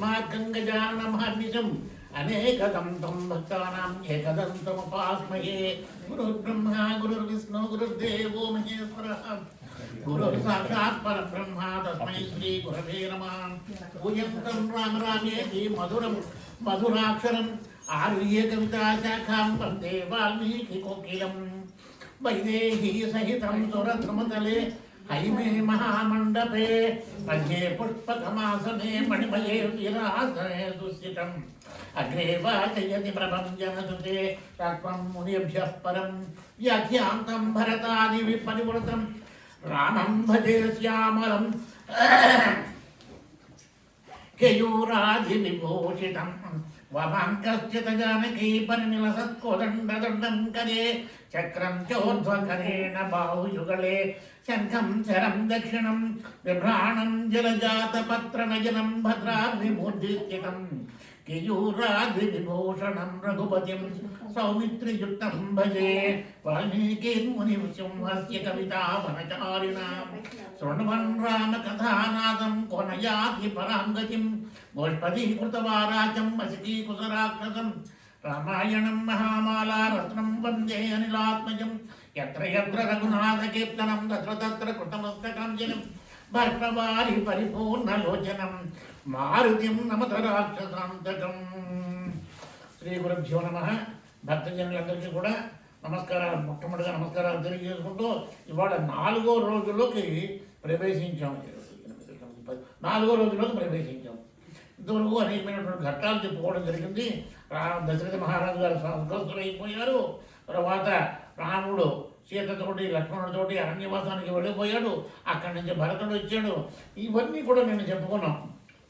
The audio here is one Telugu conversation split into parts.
तस्मात् गजाननमहर्निशम् अनेकदं तं भक्तानाम् एकदन्तमुपास्महे। गुरुर्ब्रह्मा गुरुर्विष्णु गुरुर्देवो महेश्वरः गुरुर्साक्षात् परब्रह्म तस्मै श्री गुरवे नमः। पूज्यन्तं राम रामेति मधुरं मधुराक्षरम् आरुह्य कविताशाखां वन्दे वाल्मीकिकोकिलं। वैदेही सहितं सुरद्रुमतले हैमे महामण्डपे मध्ये पुष्पकमासने मणिमये वीरासने सुस्थितम्। अग्रे वाचयति प्रभञ्जनसुते तत्त्वं मुनिभ्यः परं व्याख्यान्तं भरतादिभिः परिवृतं रामं भजे श्यामलं केयूरादिविभूषितं वमाङ्कश्चित जानकी परिनिलसत्कोदण्डदण्डं करे चक्रं चोर्ध्वकरेण बाहुयुगले शङ्खं शरं दक्षिणं बिभ्राणं जलजातपत्रनयनं भद्राभिमुद्रिस्थितं केयूरादिविभूषणं रघुपतिं सौमित्रियुक्तं भजे। वाल्मीकिर्मुनिसिंहस्य कवितावनचारिणां शृण्वन् रामकथानादं को न याति परां गतिं। गोष्पदीकृतवाराचं वसिकीकुशराक्षसं रामायणं महामाला रत्नं वन्दे अनिलात्मजं। यत्र यत्र रघुनाथकीर्तनं तत्र तत्र कृतमस्तकाञ्जलिं भर्तवारि परिपूर्णलोचनं మారుతిం నమత రాక్షసాంతకం. శ్రీ గురుభ్యో నమః. భక్తజనులందరికీ కూడా నమస్కారాలు, మొట్టమొదటిగా నమస్కారాలు తెలియజేసుకుంటూ ఇవాళ 4వ రోజులోకి ప్రవేశించాం. 4వ రోజులోకి ప్రవేశించాం. ఇంతవరకు అనేకమైనటువంటి ఘట్టాలు చెప్పుకోవడం జరిగింది. దశరథ మహారాజు గారు స్వర్గస్థులైపోయారు. తర్వాత రాముడు సీతతోటి లక్ష్మణుడితోటి అరణ్యవాసానికి వెళ్ళిపోయాడు. అక్కడి నుంచి భరతుడు వచ్చాడు. ఇవన్నీ కూడా నేను చెప్పుకున్నాం.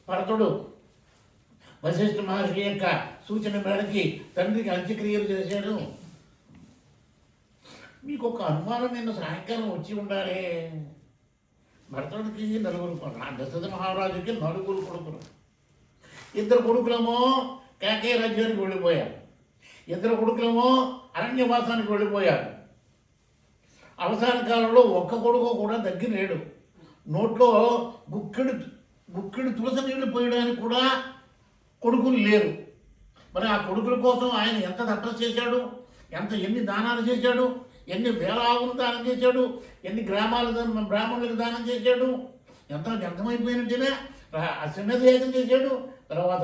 భరతుడు వశిష్ఠ మహర్షి యొక్క సూచన మేరకి తండ్రికి అంత్యక్రియలు చేశాడు. మీకు ఒక అనుమానం, నిన్న సాయంకాలం వచ్చి ఉండాలి. భరతుడికి 4 దశరథ మహారాజుకి 4 కొడుకులు. 2 కొడుకులేమో కేకే రాజ్యానికి వెళ్ళిపోయారు. 2 కొడుకులేమో అరణ్యవాసానికి వెళ్ళిపోయారు. అవసాన కాలంలో ఒక్క కొడుకు కూడా దగ్గర లేడు. నోట్లో గుక్కిడు తులసి నీళ్లు పోయడానికి కూడా కొడుకులు లేరు. మరి ఆ కొడుకుల కోసం ఆయన ఎంత తపస్సు చేశాడు, ఎన్ని దానాలు చేశాడు, ఎన్ని వేల ఆవులు దానం చేశాడు, ఎన్ని బ్రాహ్మణులకు దానం చేశాడు. ఎంత వ్యర్థమైపోయినట్టునే అశ్వమేధ యాగం చేశాడు. తర్వాత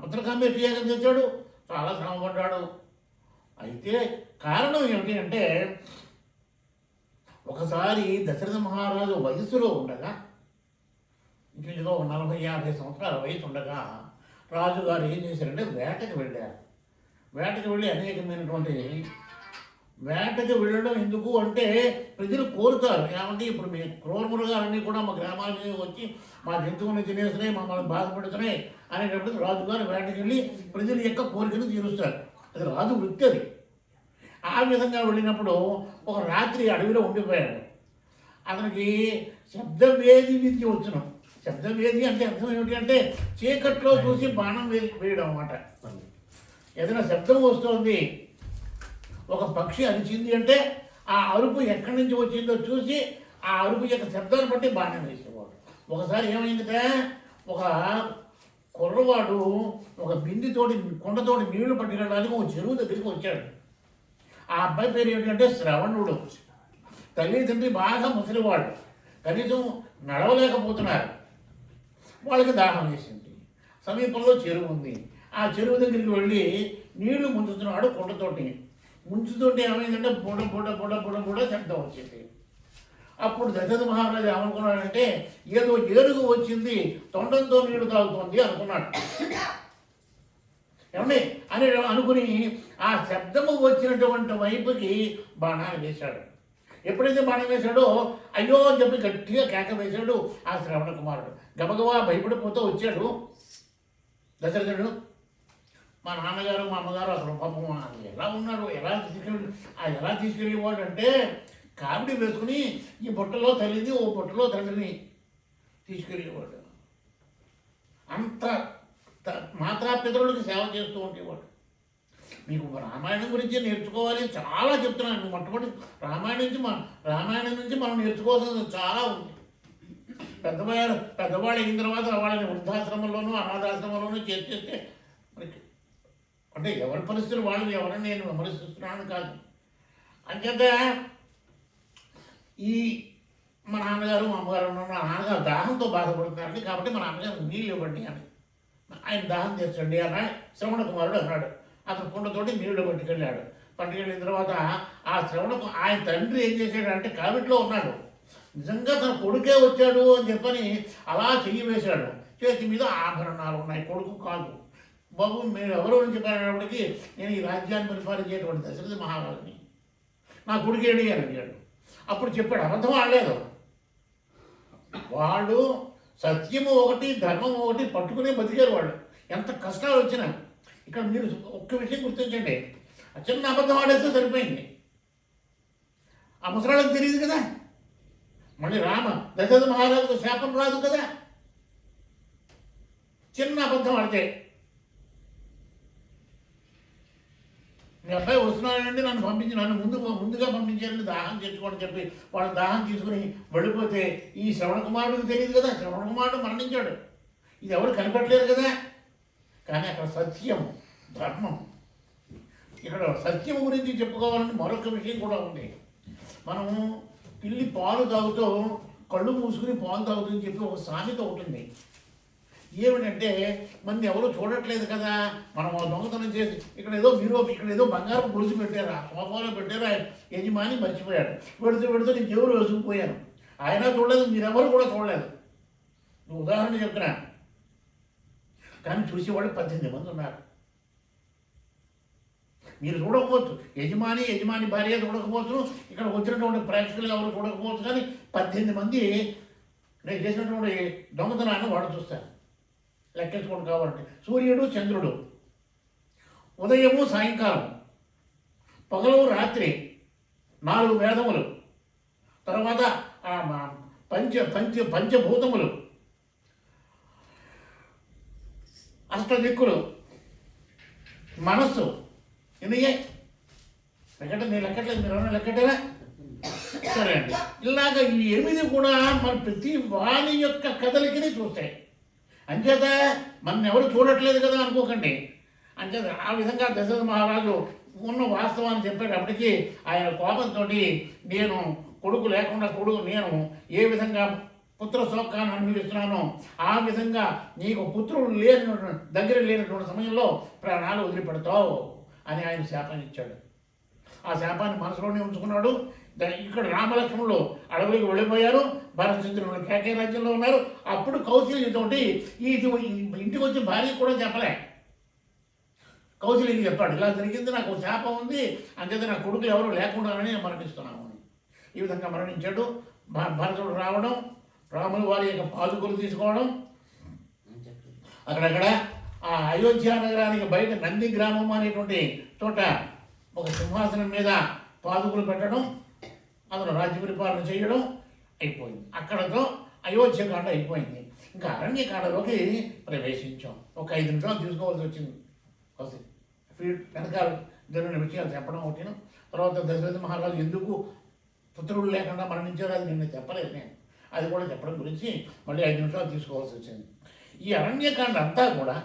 పుత్రకామేష్టి యాగం చేశాడు. చాలా శ్రమపడ్డాడు. అయితే కారణం ఏమిటి అంటే, ఒకసారి దశరథ మహారాజు వయసులో ఉండగా, ఇంట్లో 40-50 సంవత్సరాల వయసు ఉండగా రాజుగారు ఏం చేశారంటే వేటకి వెళ్ళారు. వేటకి వెళ్ళి అనేకమైనటువంటి వేటకి వెళ్ళడం ఎందుకు అంటే, ప్రజలు కోరుతారు ఏమంటే ఇప్పుడు మీ క్రూర మృగాలన్నీ కూడా మా గ్రామాల మీద వచ్చి మా జంతువుని తినేస్తున్నాయి, మమ్మల్ని బాధపడుతున్నాయి అనేటప్పుడు రాజుగారు వేటకి వెళ్ళి ప్రజల యొక్క కోరికను తీరుస్తారు. అది రాజు వృత్తి. అది ఆ విధంగా వెళ్ళినప్పుడు ఒక రాత్రి అడవిలో ఉండిపోయాడు. అతనికి శబ్దవేది విద్య వచ్చును. శబ్దవేది అంటే అర్థం ఏమిటి అంటే, చీకట్లో చూసి బాణం వేయడం అన్నమాట. ఏదైనా శబ్దం వస్తుంది, ఒక పక్షి అరిచింది అంటే ఆ అరుపు ఎక్కడి నుంచి వచ్చిందో చూసి ఆ అరుపు యొక్క శబ్దాన్ని బట్టి బాణం వేసేవాడు. ఒకసారి ఏమైందంటే, ఒక కుర్రవాడు ఒక బిందితోటి కొండతోటి నీళ్లు పట్టుకెళ్ళడానికి ఒక చెరువు దగ్గరికి వచ్చాడు. ఆ అబ్బాయి పేరు ఏమిటంటే శ్రవణుడు. తల్లిదండ్రి బాగా ముసలివాడు, కనీసం నడవలేకపోతున్నారు. వాళ్ళకి దాహం వేసింది. సమీపంలో చెరువు ఉంది. ఆ చెరువు దగ్గరికి వెళ్ళి నీళ్లు ముంచుతున్నాడు కొండతోటి. ముంచుతుంటే ఏమైందంటే బుడ బుడ బుడ బుడ బుడ శబ్దం వచ్చింది. అప్పుడు దశరథ మహారాజు ఏమనుకున్నాడంటే, ఏదో ఏనుగు వచ్చింది తొండంతో నీళ్లు తాగుతోంది అనుకున్నాడు. ఏమండి అని అనుకుని ఆ శబ్దము వచ్చినటువంటి వైపుకి బాణాలు వేశాడు. ఎప్పుడైతే బాణం వేశాడో అయ్యో అని చెప్పి గట్టిగా కేక వేశాడు ఆ శ్రవణ కుమారుడు. గబగబా భయపడిపోతూ వచ్చాడు దశరథుడు. మా నాన్నగారు మా అమ్మగారు అసలు పాపం ఎలా ఉన్నారు, ఎలా తీసుకెళ్ళేవాడు అంటే, కామెడీ వేసుకుని ఈ బుట్టలో తల్లిని ఓ బుట్టలో తండ్రిని తీసుకెళ్ళేవాడు. అంత మాతాపితరులకు సేవ చేస్తూ ఉండేవాడు. మీకు రామాయణం గురించి నేర్చుకోవాలి చాలా చెప్తున్నాను. మొట్టమొదటి రామాయణం నుంచి మనం నేర్చుకోవాల్సింది చాలా ఉంది. పెద్దవాళ్ళు అయిన తర్వాత వాళ్ళని వృద్ధాశ్రమంలోనూ అనాథాశ్రమంలోనూ చేర్చేస్తే మనకి అంటే ఎవరి పరిస్థితులు వాళ్ళు ఎవరిని నేను విమర్శిస్తున్నాను కాదు. అంచేత ఈ మా నాన్నగారు మా అమ్మగారు మా నాన్నగారు దాహంతో బాధపడుతున్నారండి, కాబట్టి మా నాన్నగారు నీళ్ళు ఇవ్వండి అని. ఆయన దాహం తీర్చండి అని శ్రవణ కుమారుడు అన్నాడు. అతను కుండతోటి నీళ్లు పట్టుకెళ్ళిన తర్వాత ఆ శ్రవణకు ఆయన తండ్రి ఏం చేశాడంటే కావిట్లో ఉన్నాడు. నిజంగా తన కొడుకే వచ్చాడు అని చెప్పని అలా చెయ్యి వేశాడు. చేతి మీద ఆభరణాలు ఉన్నాయి, కొడుకు కాదు. బాబు మీరు ఎవరు అని చెప్పారన్నప్పటికీ నేను ఈ రాజ్యాన్ని పరిపాలించేటువంటి దశరథ మహారాజుని, నా కొడుకు ఏడి అని అడిగాడు. అప్పుడు చెప్పాడు, అబద్ధం ఆడలేదు. వాళ్ళు సత్యము ఒకటి ధర్మం ఒకటి పట్టుకునే బతికారు వాళ్ళు, ఎంత కష్టాలు వచ్చినా. ఇక్కడ మీరు ఒక్క విషయం గుర్తించండి, ఆ చిన్న అబద్ధం ఆడేస్తే సరిపోయింది. ఆ ముసలాళ్ళకి తెలియదు కదా, మళ్ళీ దశరథ మహారాజుకు శాపం రాదు కదా చిన్న అబద్ధం ఆడితే. మీ అబ్బాయి వస్తున్నాడండి, నన్ను ముందుగా పంపించారండి దాహం తెచ్చుకోని చెప్పి వాడు దాహం తీసుకుని వెళ్ళిపోతే ఈ శ్రవణ కుమారుడికి తెలియదు కదా, శ్రవణ కుమారుడు మరణించాడు. ఇది ఎవరు కనిపెట్టలేరు కదా. కానీ అక్కడ సత్యం ధర్మం, ఇక్కడ సత్యం గురించి చెప్పుకోవాలని మరొక విషయం కూడా ఉంది. మనము పిల్లి పాలు తాగుతూ కళ్ళు మూసుకుని పాలు తాగుతుందని చెప్పి ఒక సామెత ఉంటుంది. ఏమిటంటే మన ఎవరు చూడట్లేదు కదా, మనం దొంగతనం చేసి ఇక్కడ ఏదో బంగారం గొలుసు పెట్టారా, సోఫాలో పెట్టారా, యజమాని మర్చిపోయాడు. పెడుతూ నేను జేబులో వేసుకుపోయాను, ఆయన చూడలేదు, మీరెవరు కూడా చూడలేదు. నువ్వు ఉదాహరణ చెప్తున్నా. కానీ చూసేవాళ్ళు 18 మంది ఉన్నారు. మీరు చూడకపోవచ్చు, యజమాని భార్య చూడకపోవచ్చు, ఇక్కడ వచ్చినటువంటి ప్రేక్షకులు ఎవరు చూడకపోవచ్చు, కానీ 18 మంది నేను చేసినటువంటి దొంగతనాన్ని వాడు చూస్తారు. లెక్కించుకోండి కావాలంటే సూర్యుడు చంద్రుడు, ఉదయము సాయంకాలం, పగలు రాత్రి, 4 వేదములు, తర్వాత పంచభూతములు, అష్టదిక్కులు, మనస్సు, ఇన్నయ్యే నేను లెక్కట్లేదు, మీరు ఏమైనా లెక్కటేనా? సరే అండి. ఇలాగ ఈ 8 కూడా మన ప్రతి వాణి యొక్క కదలికని చూస్తాయి. అంచేత మన ఎవరు చూడట్లేదు కదా అనుకోకండి. అంచేత ఆ విధంగా దశరథ మహారాజు ఉన్న వాస్తవాన్ని చెప్పేటప్పటికీ ఆయన కోపంతో నేను కొడుకు లేకుండా నేను ఏ విధంగా పుత్ర శోకాన్ని అనుభవిస్తున్నానో ఆ విధంగా నీకు పుత్రుడు దగ్గర లేనటువంటి సమయంలో ప్రాణాలు వదిలిపెడతావు అని ఆయన శాపాన్ని ఇచ్చాడు. ఆ శాపాన్ని మనసులోనే ఉంచుకున్నాడు. ఇక్కడ రామలక్ష్మణులు అడవులకు వెళ్ళిపోయారు, భరతచంద్రులు కేకే రాజ్యంలో ఉన్నారు. అప్పుడు కౌశల్యతోటి ఇంటికి వచ్చి భార్య కూడా చెప్పలే, కౌశల్యకి చెప్పాడు, ఇలా జరిగింది, నాకు శాపం ఉంది, అంచేత నా కొడుకులు ఎవరు లేకుండానే నేను మరణిస్తున్నాను అని. ఈ విధంగా మరణించాడు. భరతుడు రావడం, రాములు వారి యొక్క పాదుకలు తీసుకోవడం, అక్కడక్కడ ఆ అయోధ్య నగరానికి బయట నంది గ్రామం అనేటువంటి చోట ఒక సింహాసనం మీద పాదుకలు పెట్టడం, అతను రాజ్య పరిపాలన చేయడం అయిపోయింది. అక్కడతో అయోధ్యకాండ అయిపోయింది. ఇంకా అరణ్యకాండలోకి ప్రవేశించాం. ఒక 5 నిమిషాలు తీసుకోవాల్సి వచ్చింది. వెనకాల జరిగిన విషయాలు చెప్పడం ఒకటిను, తర్వాత దశరథ మహారాజు ఎందుకు పుత్రుడు లేకుండా మరణించారు అది నిన్న చెప్పలేదు నేను, అది కూడా చెప్పడం గురించి మళ్ళీ 5 నిమిషాలు తీసుకోవాల్సి వచ్చింది. ఈ అరణ్యకాండ అంతా కూడా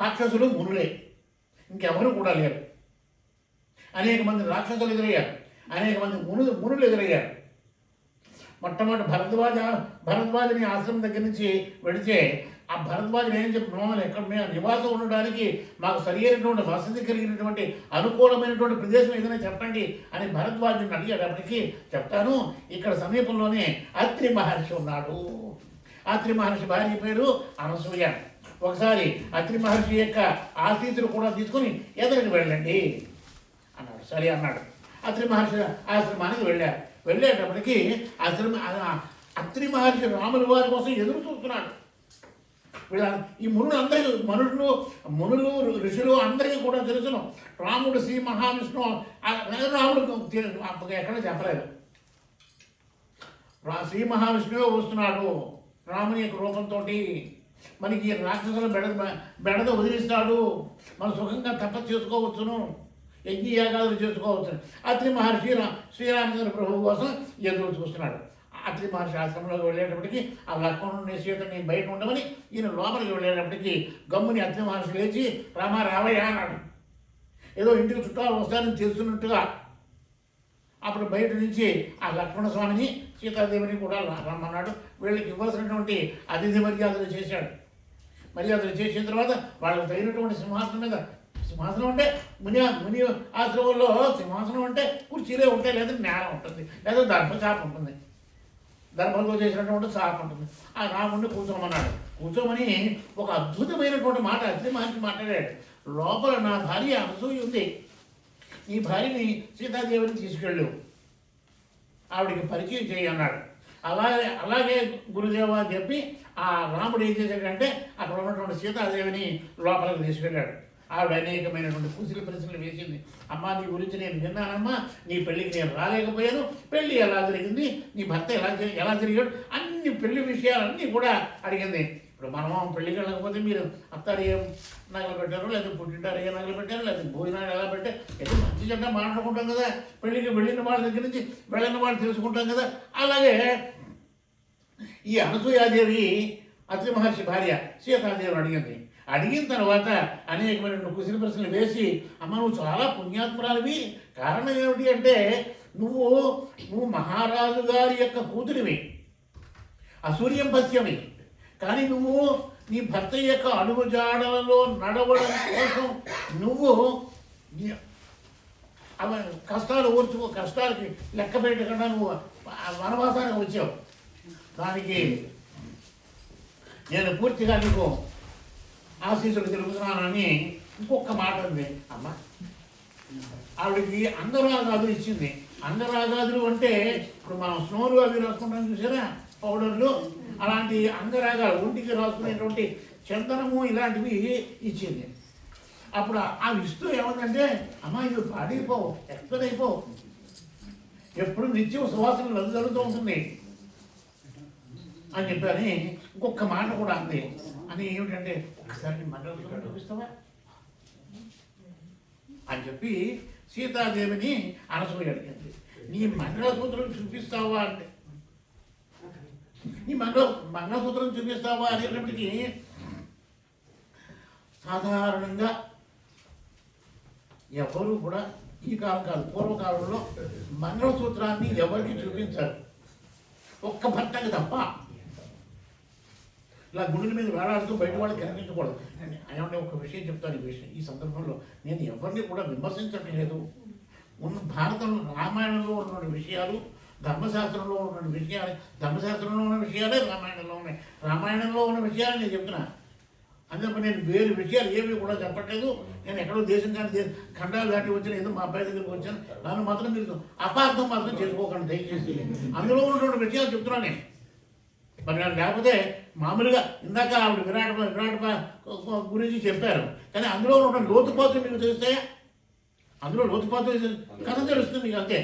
రాక్షసులు మునులే, ఇంకెవరు కూడా లేరు. అనేక మంది రాక్షసులు ఎదురయ్యారు, అనేక మంది మునులు ఎదురయ్యారు. మొట్టమొదటి భరద్వాజని ఆశ్రమం దగ్గర నుంచి వెడితే ఆ భరద్వాజుని ఏం చెప్పి మమ్మల్ని ఎక్కడ మేము నివాసం ఉండడానికి మాకు సరి అయినటువంటి వసతి కలిగినటువంటి అనుకూలమైనటువంటి ప్రదేశం ఏదైనా చెప్పండి అని భరద్వాజుని అడిగేటప్పటికీ చెప్తాను, ఇక్కడ సమీపంలోనే అత్రి మహర్షి ఉన్నాడు. అత్రి మహర్షి భార్య పేరు అనసూయ. ఒకసారి అత్రి మహర్షి యొక్క ఆశీస్సులు కూడా తీసుకుని ఎదురుకి వెళ్ళండి అన్నాడు. సరే అన్నాడు. అత్రి మహర్షి ఆశ్రమానికి వెళ్ళేటప్పటికీ అత్రి మహర్షి రాముల వారి కోసం ఎదురు చూస్తున్నాడు. ఈ మునులు ఋషులు అందరికీ కూడా తెలుసును, రాముడు శ్రీ మహావిష్ణువు. రాముడు ఎక్కడ చెప్పలేదు, శ్రీ మహావిష్ణువే వస్తున్నాడు రాముని యొక్క రూపంతో, మనకి రాక్షసుల బెడద వదిలిస్తాడు, మన సుఖంగా తపస్సు చేసుకోవచ్చును, యజ్ఞయాగాదులు చేసుకోవచ్చు. అత్రి మహర్షి శ్రీరామచంద్ర ప్రభు కోసం ఎదురు చూస్తున్నాడు. అత్రి మహర్షి ఆశ్రమంలోకి వెళ్ళేటప్పటికి ఆ లక్ష్మణుని సీతని బయట ఉండమని ఈయన లోపలికి వెళ్ళేటప్పటికి గమ్ముని అత్రి మహర్షి లేచి రామ రావయ్య అన్నాడు. ఏదో ఇంటికి చుట్టాలు వస్తారని తెలుసున్నట్టుగా అప్పుడు బయట నుంచి ఆ లక్ష్మణ స్వామిని సీతాదేవిని కూడా రమ్మన్నాడు. వీళ్ళకి ఇవ్వాల్సినటువంటి అతిథి మర్యాదలు చేశాడు. మర్యాదలు చేసిన తర్వాత వాళ్ళకి తగినటువంటి సింహాసనం మీద, సింహాసనం అంటే ముని ఆశ్రమంలో సింహాసనం అంటే కుర్చీలే ఉంటాయి, లేదా నేల ఉంటుంది, లేదా దర్భచాప ఉంటుంది, దర్భంతో చేసినటువంటి చాప ఉంటుంది. ఆ రాముడిని కూర్చోమన్నాడు. కూర్చోమని ఒక అద్భుతమైనటువంటి మాట అతి మహర్షి మాట్లాడాడు. లోపల నా భార్య అనసూయ ఉంది, నీ భార్యని సీతాదేవిని తీసుకెళ్ళు, ఆవిడికి పరిచయం చేయి అన్నాడు. అలాగే గురుదేవ అని చెప్పి ఆ రాముడు ఏం చేశాడంటే అక్కడ ఉన్నటువంటి సీతాదేవిని లోపలికి తీసుకెళ్ళాడు. ఆవిడ అనేకమైనటువంటి కుశల ప్రశ్నలు వేసింది. అమ్మ నీ గురించి నేను విన్నానమ్మా, నీ పెళ్ళికి నేను రాలేకపోయాను, పెళ్ళి ఎలా జరిగింది, నీ భర్త ఎలా జరిగాడు, అన్ని పెళ్లి విషయాలన్నీ కూడా అడిగింది. ఇప్పుడు మనం పెళ్ళికి వెళ్ళకపోతే మీరు అత్తారు ఏం నగలు పెట్టారు, లేదా పుట్టింటారు ఏ నగలు పెట్టారు, లేదా భోజనాలు ఎలా పెట్టారు, ఏదో మంచి చెడ్డ మాట్లాడుకుంటాం కదా. పెళ్ళికి వెళ్ళిన వాళ్ళ దగ్గర నుంచి వెళ్ళిన వాళ్ళు తెలుసుకుంటాం కదా. అలాగే ఈ అనసూయాదేవి అత్రి మహర్షి భార్య సీతాదేవిని అడిగింది. అడిగిన తర్వాత అనేకమైన కుశల ప్రశ్నలు వేసి, అమ్మ నువ్వు చాలా పుణ్యాత్మురాలివి, కారణం ఏమిటి అంటే నువ్వు మహారాజు గారి యొక్క కూతురివి, అసూర్యం పశ్యమి, కానీ నువ్వు నీ భర్త యొక్క అడుగుజాడలలో నడవడం కోసం నువ్వు కష్టాలు ఓర్చుకో, కష్టాలకి లెక్క పెట్టకుండా నువ్వు వనవాసానికి వచ్చావు. దానికి నేను పూర్తిగా నీకు ఆశీస్సులు తెలుపుతున్నానని ఇంకొక మాట ఉంది. అమ్మ ఆవిడకి అంగరాగాదులు ఇచ్చింది. అంగరాగాదులు అంటే ఇప్పుడు మనం స్నోలు అవి రాసుకుంటాం చూసారా, పౌడర్లు, అలాంటి అంగరాగాలు ఒంటికి రాసుకునేటువంటి చందనము ఇలాంటివి ఇచ్చింది. అప్పుడు అవి ఇస్తూ ఏమందంటే, అమ్మ ఇవి పాడైపోవు, ఎక్స్పైర్ అయిపోవు, ఎప్పుడు నిత్యం సువాసన వెదజల్లుతూ ఉంటుంది అని చెప్పని ఇంకొక మాట కూడా అంది. అని ఏమిటంటే, ఒకసారి నీ మంగళసూత్రం చూపిస్తావా అని చెప్పి సీతాదేవిని అనసూయ అడిగింది. నీ మంగళసూత్రం చూపిస్తావా అంటే, నీ మంగళసూత్రం చూపిస్తావా అనేటప్పటికీ సాధారణంగా ఎవరు కూడా ఈ కాలం కాదు, పూర్వకాలంలో మంగళసూత్రాన్ని ఎవరికి చూపించారు, ఒక్క భర్తకి తప్ప. ఇలా గుండెల మీద వేలాడుతూ బయట వాళ్ళకి కనిపించకూడదు. ఏమంటే ఒక విషయం చెప్తాను. ఈ సందర్భంలో నేను ఎవరిని కూడా విమర్శించడం లేదు. భారతంలో రామాయణంలో ఉన్న విషయాలు, ధర్మశాస్త్రంలో ఉన్న విషయాలు, ధర్మశాస్త్రంలో ఉన్న విషయాలే రామాయణంలో ఉన్నాయి. రామాయణంలో ఉన్న విషయాలు నేను చెప్తున్నా. అందుకే నేను వేరు విషయాలు ఏమీ కూడా చెప్పట్లేదు. నేను ఎక్కడో దేశం కానీ ఖండాలు దాటి వచ్చిన ఏదో మా అబ్బాయి దగ్గరికి వచ్చాను, దాన్ని మాత్రం మీరు అపార్థం మాత్రం చేసుకోకండి దయచేసి. అందులో ఉన్నటువంటి విషయాలు చెప్తున్నాను నేను. మరి లేకపోతే మామూలుగా ఇందాక ఆవిడ విరాట గురించి చెప్పారు, కానీ అందులో ఉన్న లోతుపాతులు మీకు తెలుస్తాయా? అందులో లోతుపాతులు కథ తెలుస్తుంది మీకు అంతే.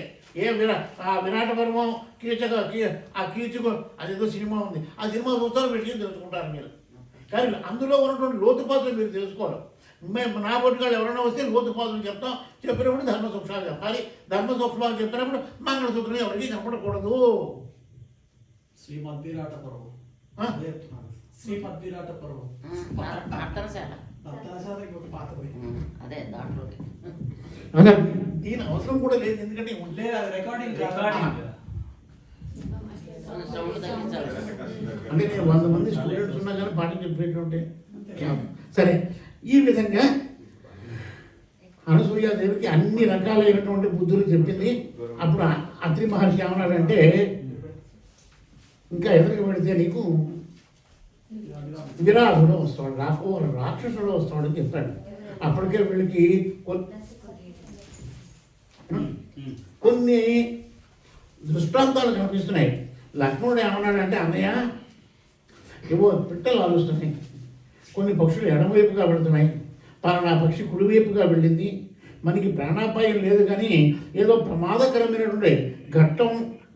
ఆ విరాట పర్వం కీచకు అదేదో సినిమా ఉంది, ఆ సినిమా చూస్తారు, విషయం తెలుసుకుంటారు మీరు. కానీ అందులో ఉన్నటువంటి లోతుపాతులు మీరు తెలుసుకోవాలి. నా బొట్టుగాళ్ళు ఎవరైనా వస్తే లోతుపాతులు చెప్తాం, చెప్పినప్పుడు ధర్మ సూక్ష్మాలు చెప్పాలి. ధర్మ సూక్ష్మాలు చెప్పినప్పుడు మంగళసూత్రం ఎవరికి కనపడకూడదు. శ్రీమద్విరాట పర్వం, శ్రీమద్విరాట పర్వం అదే దాంట్లో దీని అవసరం కూడా లేదు, ఎందుకంటే రికార్డింగ్ అంటే నేను 100 మంది స్టూడెంట్స్ ఉన్నా కానీ పాఠం చెప్పేటువంటి. సరే, ఈ విధంగా అనసూయాదేవికి అన్ని రకాలైనటువంటి బుద్ధులు చెప్పింది. అప్పుడు అత్రి మహర్షి ఏమన్నాడంటే, ఇంకా ఎదురుకు పెడితే నీకు విరాటుడు వస్తాడు, రాక్షసుడు వస్తాడు అని చెప్పాడు. అప్పటికే వీళ్ళకి కొన్ని దృష్టాంతాలు కనిపిస్తున్నాయి. లక్ష్మణుడు ఏమన్నాడంటే, అన్నయ్య ఏవో పిట్టలు ఆలుస్తున్నాయి, కొన్ని పక్షులు ఎడమవైపుగా వెళుతున్నాయి, పలానా పక్షి కుడివైపుగా వెళ్ళింది, మనకి ప్రాణాపాయం లేదు కానీ ఏదో ప్రమాదకరమైనటువంటి ఘట్టం,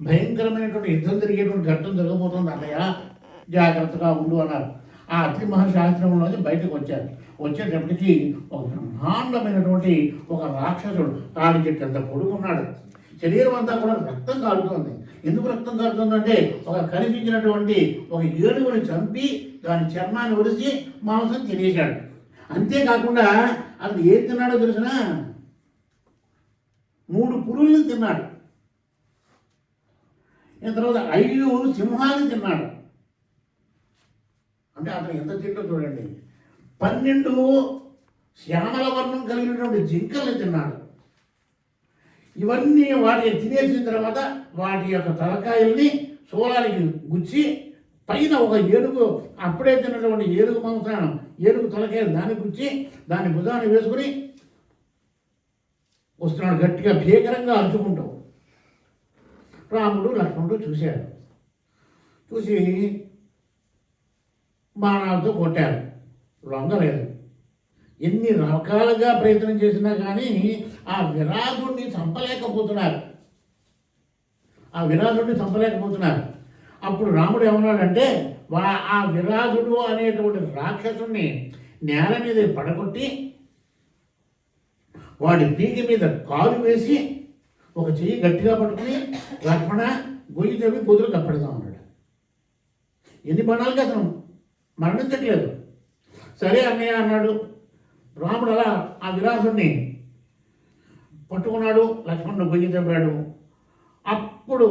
భయంకరమైనటువంటి యుద్ధం జరిగేటువంటి ఘట్టం జరగబోతుంది అన్నయ్య, జాగ్రత్తగా ఉండు అన్నారు. ఆ అత్రి మహర్షి ఆశ్రమంలోంచి బయటకు వచ్చారు. వచ్చేటప్పటికి ఒక బ్రహ్మాండమైనటువంటి ఒక రాక్షసుడు తాడి చెట్టు అంత పొడుగున్నాడు. శరీరం అంతా కూడా రక్తం కారుతోంది. ఎందుకు రక్తం కారుతుందంటే ఒక కనిపించినటువంటి ఒక ఏనుగుని చంపి దాని చర్మాన్ని ఒలిసి మాంసం తినేశాడు. అంతేకాకుండా అతను ఏం తిన్నాడో తెలిసిన 3 పులుల్ని తిన్నాడు. తర్వాత 5 సింహాన్ని తిన్నాడు. అంటే అతను ఎంత తింటో చూడండి. 12 శ్యామల వర్ణం కలిగినటువంటి జింకల్ని తిన్నాడు. ఇవన్నీ వాటిని తినేసిన తర్వాత వాటి యొక్క తలకాయల్ని సోలానికి గుచ్చి పైన ఒక ఏనుగు అప్పుడే తిన్నటువంటి ఏనుగు మాంసం ఏనుగు తలకాయలు దాన్ని గుచ్చి దాన్ని భుజాన్ని వేసుకుని వస్తున్నాడు గట్టిగా భీకరంగా అరుచుకుంటూ. రాముడు లక్ష్మణుడు చూశాడు. చూసి బాణాలతో కొట్టారు, లొంగలేదు. ఎన్ని రకాలుగా ప్రయత్నం చేసినా కానీ ఆ విరాధుడిని చంపలేకపోతున్నారు. అప్పుడు రాముడు ఏమన్నాడంటే ఆ విరాధుడు అనేటువంటి రాక్షసుని నేల మీద పడగొట్టి వాడి పీకి మీద కాలు వేసి ఒక చెయ్యి గట్టిగా పట్టుకుని లక్ష్మణ గొయ్యి తవ్వి కుదురు కప్పడదాం అన్నాడు. ఎన్ని బాణాలకి అతను మరణించట్లేదు. సరే అన్నయ్య అన్నాడు. రాముడు అలా ఆ విరాధుడిని పట్టుకున్నాడు, లక్ష్మణుడు గొయ్యి తవ్వాడు. అప్పుడు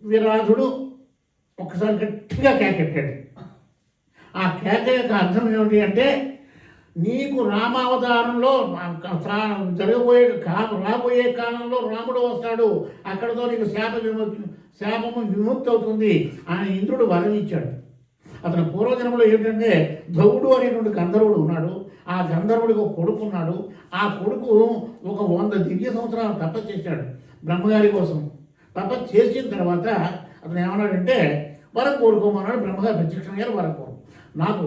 విరాధుడు ఒక్కసారి గట్టిగా కేకెట్టాడు. ఆ కేక యొక్క అర్థం ఏమిటి అంటే నీకు రామావతారంలో రాబోయే కాలంలో రాముడు వస్తాడు, అక్కడతో నీకు శాపము విముక్తి అవుతుంది అని ఇంద్రుడు వరం ఇచ్చాడు. అతని పూర్వజన్మలో ఏంటంటే ధౌడు అనేటువంటి గంధర్వుడు ఉన్నాడు. ఆ గంధర్వుడికి ఒక కొడుకు ఉన్నాడు. ఆ కొడుకు ఒక 100 దివ్య సంవత్సరాలు తపస్సు చేశాడు బ్రహ్మగారి కోసం. తపస్సు చేసిన తర్వాత అతను ఏమన్నాడంటే వరం కోరుకోమన్నాడు. బ్రహ్మగారు ప్రత్యక్షంగా వరం కోరు, నాకు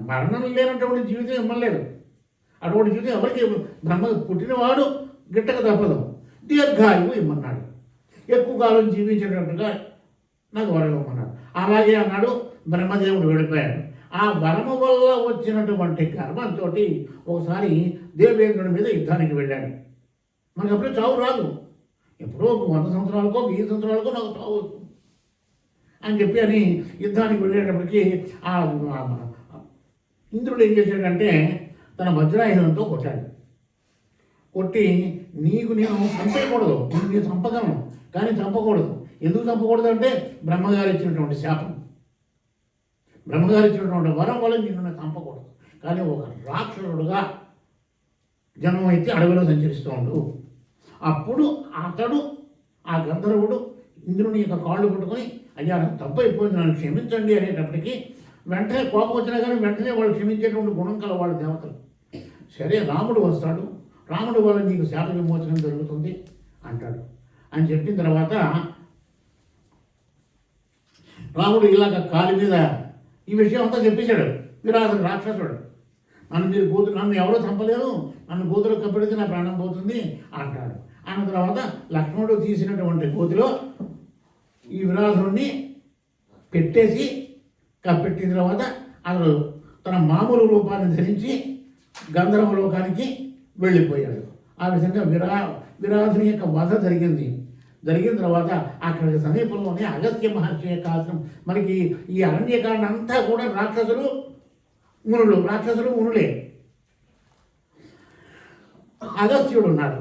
మరణం లేనటువంటి జీవితం ఇవ్వలేదు, అటువంటి జీవితం ఎవరికి బ్రహ్మ పుట్టినవాడు గిట్టక తప్పదు, దీర్ఘాయువు ఇమ్మన్నాడు, ఎక్కువ కాలం జీవించేటట్టుగా నాకు వరం ఇవ్వమన్నాడు. అలాగే అన్నాడు. బ్రహ్మదేవుడు వెళ్ళిపోయాడు. ఆ వరము వల్ల వచ్చినటువంటి గర్వంతో ఒకసారి దేవేంద్రుడి మీద యుద్ధానికి వెళ్ళాడు. మనకు అప్పుడే చావు రాదు, ఎప్పుడో 100 సంవత్సరాలకో 1000 సంవత్సరాలకో నాకు చావు వస్తుంది అని చెప్పి అని యుద్ధానికి వెళ్ళేటప్పటికి ఆ ఇంద్రుడు ఏం చేశాడంటే తన వజ్రాయుధంతో కొట్టాడు. కొట్టి నీకు నేను చంపేయకూడదు, నేను చంపగలను కానీ చంపకూడదు. ఎందుకు చంపకూడదు అంటే బ్రహ్మగారు ఇచ్చినటువంటి శాపం, బ్రహ్మగారు ఇచ్చినటువంటి వరం వల్ల నేను చంపకూడదు. కానీ ఒక రాక్షసుడుగా జన్మం అయితే అడవిలో సంచరిస్తూ ఉండు. అప్పుడు అతడు ఆ గంధర్వుడు ఇంద్రుని యొక్క కాళ్ళు పట్టుకొని అయ్యా నాకు తప్పు అయిపోయింది, నన్ను క్షమించండి అనేటప్పటికీ వెంటనే కోపం వచ్చినా కానీ వెంటనే వాళ్ళు క్షమించేటువంటి గుణం కల వాళ్ళ దేవతలు. సరే రాముడు వస్తాడు, రాముడు వల్ల నీకు శాప విమోచనం జరుగుతుంది అంటాడు. అని చెప్పిన తర్వాత రాముడు ఇలాగ కాలి మీద ఈ విషయం అంతా చెప్పేశాడు. విరాధుడు రాక్షసుడు, నన్ను ఎవరో చంపలేరు, నన్ను గోతులో కప్పెడితే నా ప్రాణం పోతుంది అంటాడు. అన్న తర్వాత లక్ష్మణుడు తీసినటువంటి గోతిలో ఈ విరాధుడిని పెట్టేసి కప్పెట్టిన తర్వాత అతడు తన మామూలు రూపాన్ని ధరించి గంధర్వ లోకానికి వెళ్ళిపోయాడు. ఆ విధంగా విరాధుని యొక్క వధ జరిగిన తర్వాత అక్కడికి సమీపంలోనే అగస్త్య మహర్షి యొక్క ఆశ్రమం. మనకి ఈ అరణ్యకాండ అంతా కూడా రాక్షసులు మునులే. అగస్త్యుడు ఉన్నాడు.